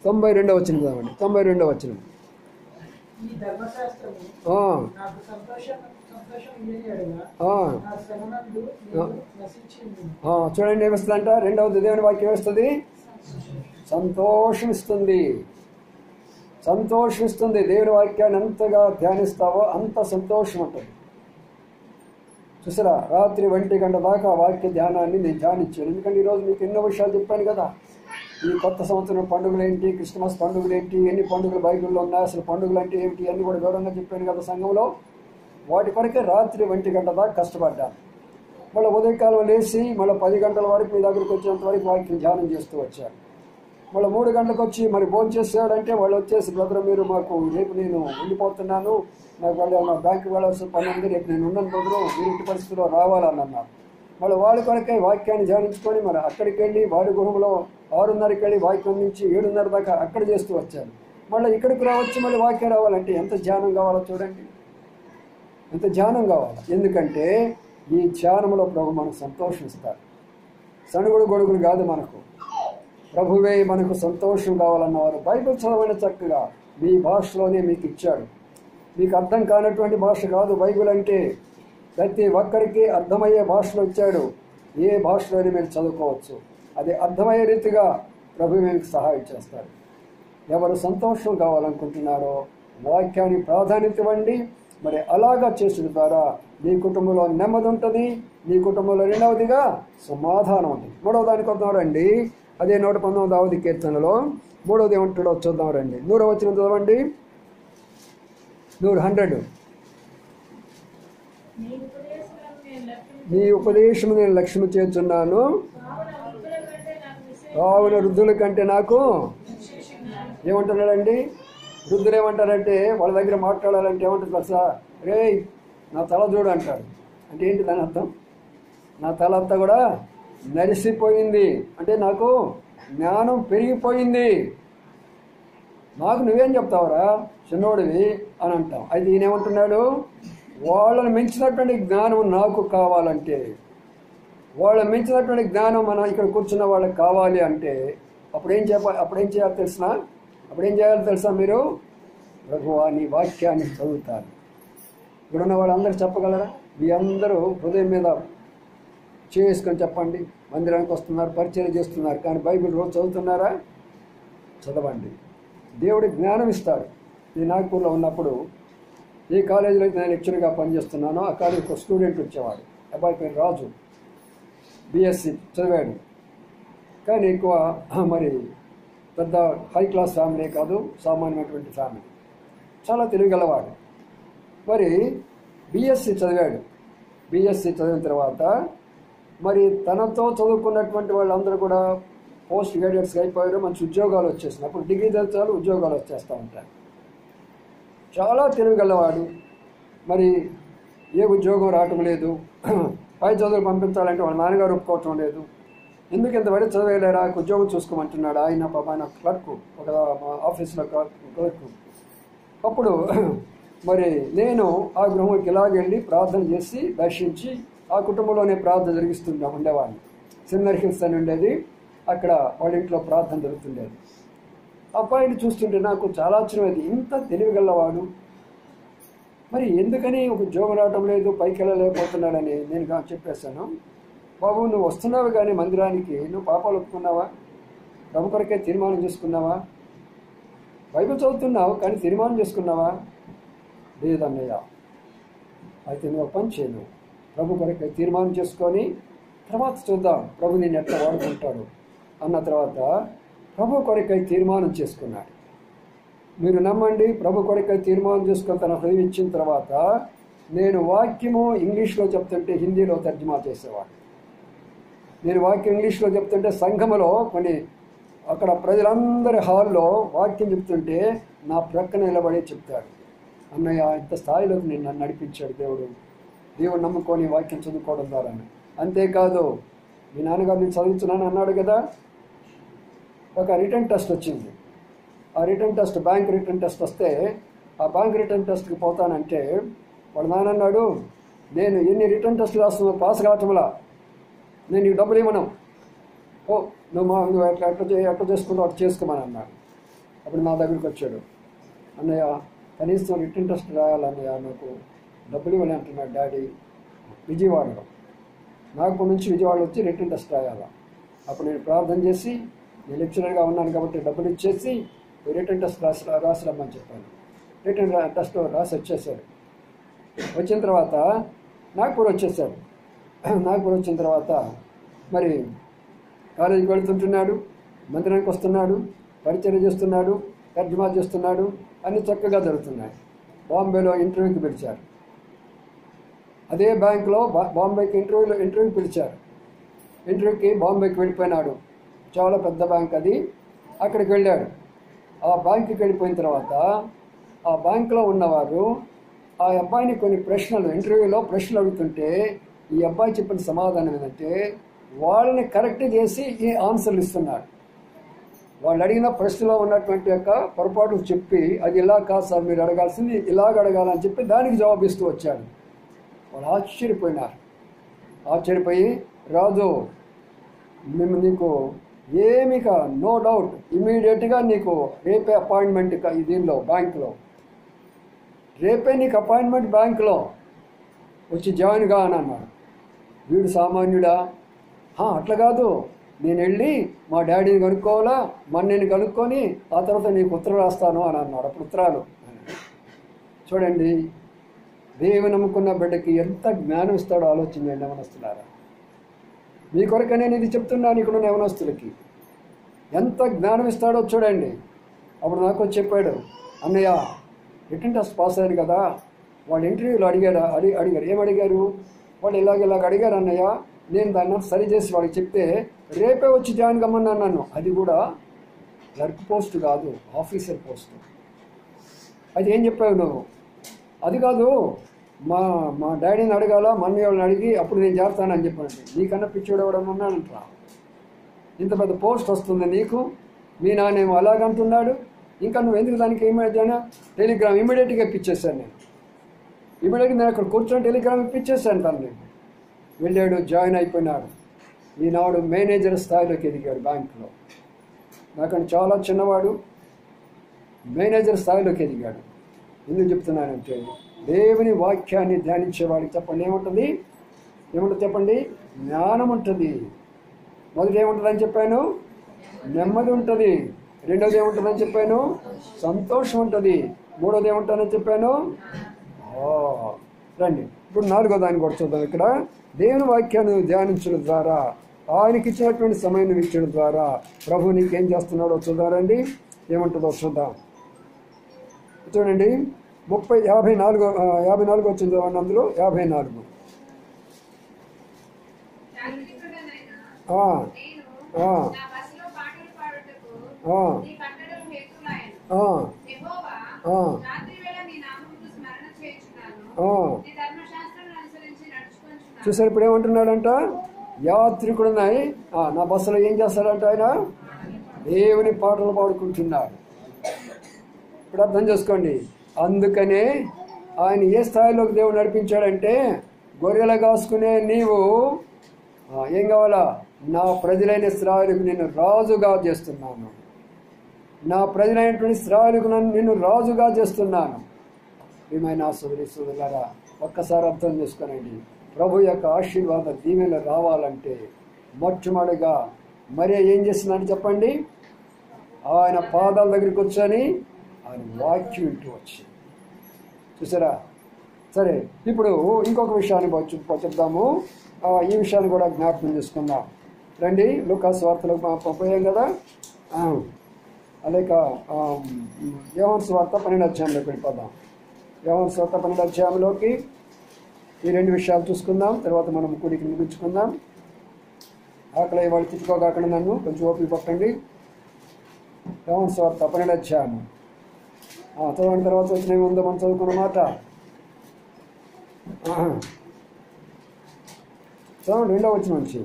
92వ వచనం చదవండి. 92వ వచనం. చూడండి ఏమిస్తుందంట, రెండవది దేవుని వాక్యం ఏమిస్తుంది? సంతోషం ఇస్తుంది. సంతోషం ఇస్తుంది. దేవుని వాక్యాన్ని ఎంతగా ధ్యానిస్తావో అంత సంతోషం ఉంటుంది. చూసారా, రాత్రి 1 గంట దాకా వాక్య ధ్యానాన్ని నేను ధ్యానించాను. ఎందుకంటే ఈరోజు మీకు ఎన్నో విషయాలు చెప్పాను కదా. ఈ కొత్త సంవత్సరం పండుగలు ఏంటి, క్రిస్మస్ పండుగలు ఏంటి, ఎన్ని పండుగలు బైబిల్లో ఉన్నాయి, అసలు పండుగలు అంటే ఏమిటి అన్నీ కూడా వివరంగా చెప్పాను కదా సంఘంలో. వాటి కొరకే రాత్రి 1 గంట దాకా కష్టపడ్డాను. మళ్ళీ ఉదయకాలం లేచి మళ్ళీ 10 గంటల వరకు మీ దగ్గరికి వచ్చేంత వరకు వాక్యం ధ్యానం చేస్తూ వచ్చాను. మళ్ళీ 3 గంటలకు వచ్చి మరి భోజనం చేసేవారంటే వాళ్ళు వచ్చేసి, బ్రదర్ మీరు మాకు రేపు నేను వెళ్ళిపోతున్నాను, నాకు వాళ్ళు నా బ్యాంకుకి వెళ్ళాల్సిన పని ఉంది, రేపు నేను ఉన్నాను బ్రదరు, మీరు ఇంటి పరిస్థితిలో రావాలని అన్నారు. మళ్ళీ వాళ్ళ కొరకే వాక్యాన్ని ధ్యానించుకొని మరి అక్కడికి వెళ్ళి వాడి గృహంలో 6:30కి వెళ్ళి వాక్యం నుంచి 7:30 దాకా అక్కడ చేస్తూ వచ్చాను. మళ్ళీ ఇక్కడికి రావచ్చు, మళ్ళీ వాక్యం రావాలంటే ఎంత ధ్యానం కావాలో చూడండి, ఎంత ధ్యానం కావాలి. ఎందుకంటే ఈ ధ్యానంలో ప్రభు మనకు సంతోషం ఇస్తారు. సణుగుడు గొడుగులు కాదు, మనకు ప్రభువే మనకు సంతోషం కావాలన్నవారు బైబిల్ చదవండి చక్కగా, మీ భాషలోనే మీకు ఇచ్చాడు. మీకు అర్థం కానటువంటి భాష కాదు బైబిల్ అంటే, ప్రతి ఒక్కరికి అర్థమయ్యే భాషలో ఇచ్చాడు. ఏ భాషలోనే మీరు చదువుకోవచ్చు, అది అర్థమయ్యే రీతిగా ప్రభు మీకు సహాయం చేస్తాడు. ఎవరు సంతోషం కావాలనుకుంటున్నారో వాక్యాన్ని ప్రాధాన్యత ఇవ్వండి. మరి అలాగా చేసిన ద్వారా నీ కుటుంబంలో నెమ్మది ఉంటుంది, నీ కుటుంబంలో రెండవదిగా సమాధానం ఉంటుంది. మూడవ దానికి వద్దాం రండి, అదే 119వ కీర్తనలో 3వది ఏమంటాడో చూద్దాం రండి. 100వ వచనం చదవండి. 100 నీ ఉపదేశము నేను లక్ష్యము చేస్తున్నాను, కావున వృద్ధుల కంటే నాకు ఏమంటున్నాడండి? వృద్ధులు ఏమంటారంటే వాళ్ళ దగ్గర మాట్లాడాలంటే ఏమంటుంది తెలుసా? రే నా తల చూడు అంటాడు. అంటే ఏంటి దాని అర్థం? నా తల అంతా కూడా నరిసిపోయింది, అంటే నాకు జ్ఞానం పెరిగిపోయింది, నాకు నువ్వేం చెప్తావురా చిన్నోడివి అని అంటాం. అయితే ఈయన ఏమంటున్నాడు? వాళ్ళని మించినటువంటి జ్ఞానం నాకు కావాలంటే, వాళ్ళని మించినటువంటి జ్ఞానం మనం ఇక్కడ కూర్చున్న వాళ్ళకి కావాలి అంటే అప్పుడేం చేయాలి తెలిసినా? అప్పుడేం చేయాలో తెలుసా? మీరు ప్రభువా నీ వాక్యాన్ని చదువుతారు. ఇక్కడున్న వాళ్ళందరూ చెప్పగలరా? మీ అందరూ హృదయం మీద చేసుకొని చెప్పండి. మందిరానికి వస్తున్నారు, పరిచయం చేస్తున్నారు, కానీ బైబిల్ రోజు చదువుతున్నారా? చదవండి. దేవుడి జ్ఞానం ఇస్తాడు. ఈ నాగపూర్లో ఉన్నప్పుడు ఏ కాలేజీలో అయితే నేను లెక్చర్గా పనిచేస్తున్నానో ఆ కాలేజీకి ఒక స్టూడెంట్ వచ్చేవాడు. అబ్బాయి పేరు రాజు, బిఎస్సి చదివాడు. కానీ ఎక్కువ మరి పెద్ద హై క్లాస్ ఫ్యామిలీ కాదు, సామాన్యమైనటువంటి ఫ్యామిలీ. చాలా తెలివిగలవాడు. మరి బిఎస్సి చదివాడు. బిఎస్సి చదివిన తర్వాత మరి తనతో చదువుకున్నటువంటి వాళ్ళందరూ కూడా పోస్ట్ గ్రాడ్యుయేట్స్గా అయిపోయారు, మంచి ఉద్యోగాలు వచ్చేసినాయి. అప్పుడు డిగ్రీ చదివారు, ఉద్యోగాలు వచ్చేస్తూ ఉంటాయి. చాలా తెలివిగలవాడు. మరి ఏ ఉద్యోగం రావటం లేదు, పై చదువులు పంపించాలంటే వాళ్ళ నాన్నగారు ఒప్పుకోవటం లేదు. ఎందుకు ఇంత పడి చదివేలేరా, ఉద్యోగం చూసుకోమంటున్నాడు ఆయన. ఆయన క్లర్క్, ఒక ఆఫీస్లో క్లర్క్. అప్పుడు మరి నేను ఆ గృహంకి ఇలాగెళ్ళి ప్రార్థన చేసి దర్శించి ఆ కుటుంబంలోనే ప్రార్థన జరిగిస్తుంటా ఉండేవాడిని. సిన్నర్ హిల్స్ అని ఉండేది, అక్కడ వాళ్ళ ఇంట్లో ప్రార్థన జరుగుతుండేది. అబ్బాయిని చూస్తుంటే నాకు చాలా ఆశ్చర్యమైంది, ఇంత తెలివిగలవాడు, మరి ఎందుకని ఒక ఉద్యోగం రావటం లేదు, పైకి వెళ్ళలేకపోతున్నాడని నేను చెప్పేశాను. బాబు నువ్వు వస్తున్నావు కానీ మందిరానికి, నువ్వు పాపాలు ఒప్పుకున్నావా? ప్రభు కొరకే తీర్మానం చేసుకున్నావా? బైబిల్ చదువుతున్నావు కానీ తీర్మానం చేసుకున్నావా? లేదన్నయ్య. అయితే నువ్వు పని చేయను, ప్రభు కొరకు తీర్మానం చేసుకొని తర్వాత చూద్దాం ప్రభు నేను ఎట్లా వాడుకుంటాడు అన్న తర్వాత ప్రభు కొరకై తీర్మానం చేసుకున్నాడు. మీరు నమ్మండి, ప్రభు కొరకై తీర్మానం చేసుకొని తన హృదయం ఇచ్చిన తర్వాత నేను వాక్యము ఇంగ్లీష్లో చెప్తుంటే హిందీలో తర్జుమా చేసేవాడు. నేను వాక్యం ఇంగ్లీష్లో చెప్తుంటే సంఘములో కొన్ని అక్కడ ప్రజలందరి హాల్లో వాక్యం చెప్తుంటే నా ప్రక్కన నిలబడి చెప్తాడు, అన్నయ్య ఇంత స్థాయిలోకి నేను నన్ను నడిపించాడు దేవుడు నమ్ముకొని వాక్యం చదువుకోవడం ద్వారా. అంతేకాదు మీ నాన్నగారు నేను చదువుతున్నాను అన్నాడు కదా, ఒక రిటర్న్ టెస్ట్ వచ్చింది. ఆ return test bank return test వస్తే ఆ బ్యాంక్ రిటర్న్ టెస్ట్కి పోతానంటే వాడు నాన్న అన్నాడు, నేను ఎన్ని రిటర్న్ టెస్ట్లు రాస్తున్నా పాస్ కావటంలా, నేను నీకు డబ్బులు ఇవ్వను, నువ్వు ఎట్లా చేసుకుంటావు అట్లా చేసుకోమని అన్నాడు. అప్పుడు నా దగ్గరికి వచ్చాడు, అన్నయ్య కనీసం రిటర్న్ టెస్ట్ రాయాలన్నయ్య, నాకు డబ్బులు ఇవ్వని అంటున్నాడు డాడీ. విజయవాడలో నాగపూర్ నుంచి విజయవాడ వచ్చి రిటర్న్ టెస్ట్ రాయాలా. అప్పుడు నేను ప్రార్థన చేసి నేను లెక్చరర్గా ఉన్నాను కాబట్టి డబ్బులు ఇచ్చేసి రిటర్న్ టెస్ట్ రాసి రమ్మని చెప్పాను. రిటర్న్ టెస్ట్ రాసి వచ్చేసాడు. వచ్చిన తర్వాత నాగపూర్ వచ్చేసాడు. నాగపూర్ వచ్చిన తర్వాత మరి కాలేజీకి వెళుతుంటున్నాడు, మందిరానికి వస్తున్నాడు, పరిచర్య చేస్తున్నాడు, తర్జుమా చేస్తున్నాడు, అన్నీ చక్కగా జరుగుతున్నాయి. బాంబేలో ఇంటర్వ్యూకి పిలిచారు. అదే బ్యాంకులో బాంబేకి ఇంటర్వ్యూకి పిలిచారు. ఇంటర్వ్యూకి బాంబేకి వెళ్ళిపోయినాడు. చాలా పెద్ద బ్యాంక్ అది. అక్కడికి వెళ్ళాడు. ఆ బ్యాంకుకి వెళ్ళిపోయిన తర్వాత ఆ బ్యాంకులో ఉన్నవారు ఆ అబ్బాయిని కొన్ని ప్రశ్నలు ఇంటర్వ్యూలో ప్రశ్నలు అడుగుతుంటే ఈ అబ్బాయి చెప్పిన సమాధానం ఏంటంటే వాళ్ళని కరెక్ట్ చేసి ఈ ఆన్సర్లు ఇస్తున్నాడు. వాళ్ళు అడిగిన ప్రశ్నలో ఉన్నటువంటి యొక్క పొరపాటు చెప్పి అది ఇలా కాదు సార్ మీరు అడగాల్సింది ఇలాగ అడగాలని చెప్పి దానికి జవాబిస్తూ వచ్చాడు. వాళ్ళు ఆశ్చర్యపోయినారు. ఆశ్చర్యపోయి రాజు మేము నీకు ఏమిక నో డౌట్ ఇమీడియట్గా నీకు రేపే అపాయింట్మెంట్ దీనిలో బ్యాంకులో రేపే నీకు అపాయింట్మెంట్ బ్యాంకులో వచ్చి జాయిన్ గా అని అన్నాడు. వీడు సామాన్యుడా? అట్లా కాదు, నేను వెళ్ళి మా డాడీని కనుక్కోవాలా, మన్నీని కనుక్కొని ఆ తర్వాత నీకు ఉత్తరం రాస్తాను అని అన్నాడు. అప్పుడు ఉత్తరాలు చూడండి, దేవుని నమ్ముకున్న బిడ్డకి ఎంత జ్ఞానం ఇస్తాడో ఆలోచించండి యవనస్తులారా. మీ కొరకే నేను ఇది చెప్తున్నాను. ఇక్కడ ఉన్న యవనస్తులకి ఎంత జ్ఞానం ఇస్తాడో చూడండి. అప్పుడు నాకు చెప్పాడు, అన్నయ్య రిటర్న్ టెస్ట్ పాస్ అయ్యాను కదా, వాళ్ళు ఇంటర్వ్యూలో అడిగారు ఏమడిగారు, వాళ్ళు ఇలాగ అడిగారు అన్నయ్య, నేను దాన్ని సరి చేసి వాళ్ళకి చెప్తే రేపే వచ్చి జాయిన్ కమ్మన్నాను నన్ను. అది కూడా క్లర్క్ పోస్ట్ కాదు, ఆఫీసర్ పోస్ట్. అది ఏం చెప్పావు నువ్వు? అది కాదు, మా డాడీని అడగాల, మమ్మీ వాళ్ళని అడిగి అప్పుడు నేను చేస్తానని చెప్పండి. నీకన్నా పిచ్చోడు ఎవడన్నా ఉన్నాడంటరా, ఇంత పెద్ద పోస్ట్ వస్తుంది నీకు, మీ నాన్నేమో అలాగంటున్నాడు, ఇంకా నువ్వు ఎందుకు దానికి ఏమైనా టెలిగ్రామ్ ఇమీడియట్గా ఇప్పించేశాను. నేను ఇమీడియట్గా నేను అక్కడ కూర్చొని టెలిగ్రామ్ ఇప్పించేశాను. తను వెళ్ళాడు, జాయిన్ అయిపోయినాడు. ఈనాడు మేనేజర్ స్థాయిలోకి ఎదిగాడు బ్యాంకులో. నాకంటే చాలా చిన్నవాడు, మేనేజర్ స్థాయిలోకి ఎదిగాడు. ఎందుకు చెప్తున్నానంటే దేవుని వాక్యాన్ని ధ్యానించేవాడికి చెప్పండి ఏముంటుంది చెప్పండి, జ్ఞానం ఉంటుంది. మొదటి ఏముంటుందని చెప్పాను, నెమ్మది ఉంటుంది. రెండోది ఏముంటుందని చెప్పాను, సంతోషం ఉంటుంది. మూడోది ఏముంటుందని చెప్పాను, రండి ఇప్పుడు నాలుగో దాన్ని కూడా చూద్దాం. ఇక్కడ దేవుని వాక్యాన్ని ధ్యానించడం ద్వారా, ఆయనకి ఇచ్చినటువంటి సమయం ఇచ్చడం ద్వారా ప్రభు నీకేం చేస్తున్నాడో చూద్దారండి. ఏముంటుందో చూద్దాం. చూడండి 54 వచ్చింది అందులో 54. చూసారు ఇప్పుడు ఏమంటున్నాడంట, యాత్రికుడున్నాయి నా బస్సులో ఏం చేస్తాడంట ఆయన దేవుని పాటలు పాడుకుంటున్నాడు. ఇప్పుడు అర్థం చేసుకోండి. అందుకనే ఆయన ఏ స్థాయిలోకి దేవుడు నడిపించాడంటే, గొర్రెలు కాసుకునే నీవు ఏం కావాలా, నా ప్రజలైన ఇశ్రాయేలుకు నిన్ను రాజుగా చేస్తున్నాను, నా ప్రజలైనటువంటి ఇశ్రాయేలుకు నిన్ను రాజుగా చేస్తున్నాను. ఏమైనా సోదరులారా ఒక్కసారి అర్థం చేసుకోనండి. ప్రభు యొక్క ఆశీర్వాద దీవెనలు రావాలంటే మొట్టమొదటిగా మరీ ఏం చేస్తున్నాడు చెప్పండి, ఆయన పాదాల దగ్గరికి వచ్చని ఆయన వాక్యం వింటూ వచ్చింది. చూసారా? సరే, ఇప్పుడు ఇంకొక విషయాన్ని చెప్దాము. ఈ విషయాన్ని కూడా జ్ఞాపకం చేసుకుందాం. రండి, లూకాసు వార్తలో పోయాం కదా. అలాగే యోహాను సువార్త 12వ అధ్యాయంలోకి వెళ్ళిపోదాం. యోహాను సువార్త 12వ అధ్యాయంలోకి ఈ రెండు విషయాలు చూసుకుందాం. తర్వాత మనం కూడికి ముగించుకుందాం. ఆకలి వాళ్ళు తిట్టుకోగాకుండా నన్ను కొంచెం ఓపిక పట్టండి. యోహాను సువార్త 12వ అధ్యాయం చదవని తర్వాత వచ్చిన ఏముందో మనం చదువుకున్న మాట చదవండి. 2వ వచనం నుంచి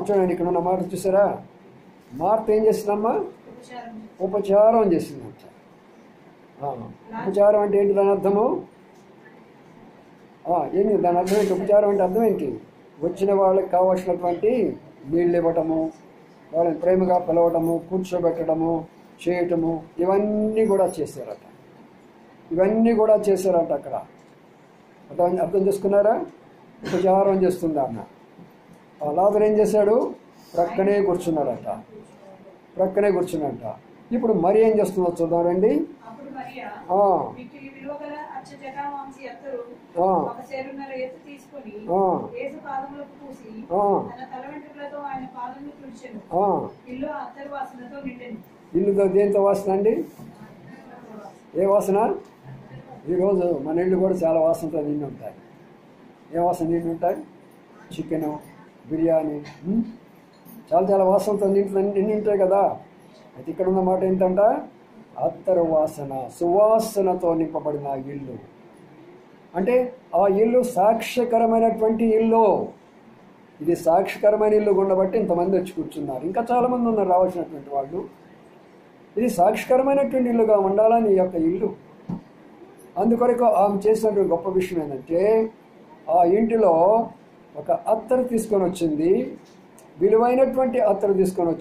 చూడండి, ఇక్కడ ఉన్న మాట చూసారా? మార్త ఏం చేసిందమ్మా? ఉపచారం చేసిందంట. ఉపచారం అంటే ఏంటి? దాని అర్థము ఏంటి? దాని అర్థం ఏంటి? ఉపచారం అంటే అర్థం ఏంటి? వచ్చిన వాళ్ళకి కావాల్సినటువంటి నీళ్ళు ఇవ్వటము, వాళ్ళని ప్రేమగా పిలవటము, కూర్చోబెట్టడము, చేయటము, ఇవన్నీ కూడా చేశారట. అక్కడ అర్థం చేసుకున్నారా? ఉపచారం చేస్తుంది అన్న. లాజరు ఏం చేశాడు? ప్రక్కనే కూర్చున్నాడట. ఇప్పుడు మరి ఏం చేస్తుందో చూద్దాం రండి. ఇల్లు దేంతో వాసన అండి? ఏ వాసన? ఈరోజు మన ఇళ్ళు కూడా చాలా వాసనతో నిండి ఉంటాయి. ఏ వాసన నిండి ఉంటాయి? చికెను, బిర్యానీ, చాలా వాసనతో నిండి ఉంటాయి కదా. అయితే ఇక్కడ ఉన్న మాట ఏంటంట? అత్తరు వాసన, సువాసనతో నింపబడిన ఇల్లు. అంటే ఆ ఇల్లు సాక్ష్యకరమైనటువంటి ఇల్లు. ఇది సాక్షికరమైన ఇల్లు ఉండబట్టి ఇంతమంది వచ్చి కూర్చున్నారు. ఇంకా చాలామంది ఉన్నారు రావాల్సినటువంటి వాళ్ళు. ఇది సాక్షికరమైనటువంటి ఇల్లుగా ఉండాలని ఈ యొక్క ఇల్లు. అందుకొరకు ఆమె చేసినటువంటి గొప్ప విషయం ఏంటంటే, ఆ ఇంటిలో ఒక అత్తరు తీసుకొని వచ్చింది, విలువైనటువంటి అత్తరు తీసుకొని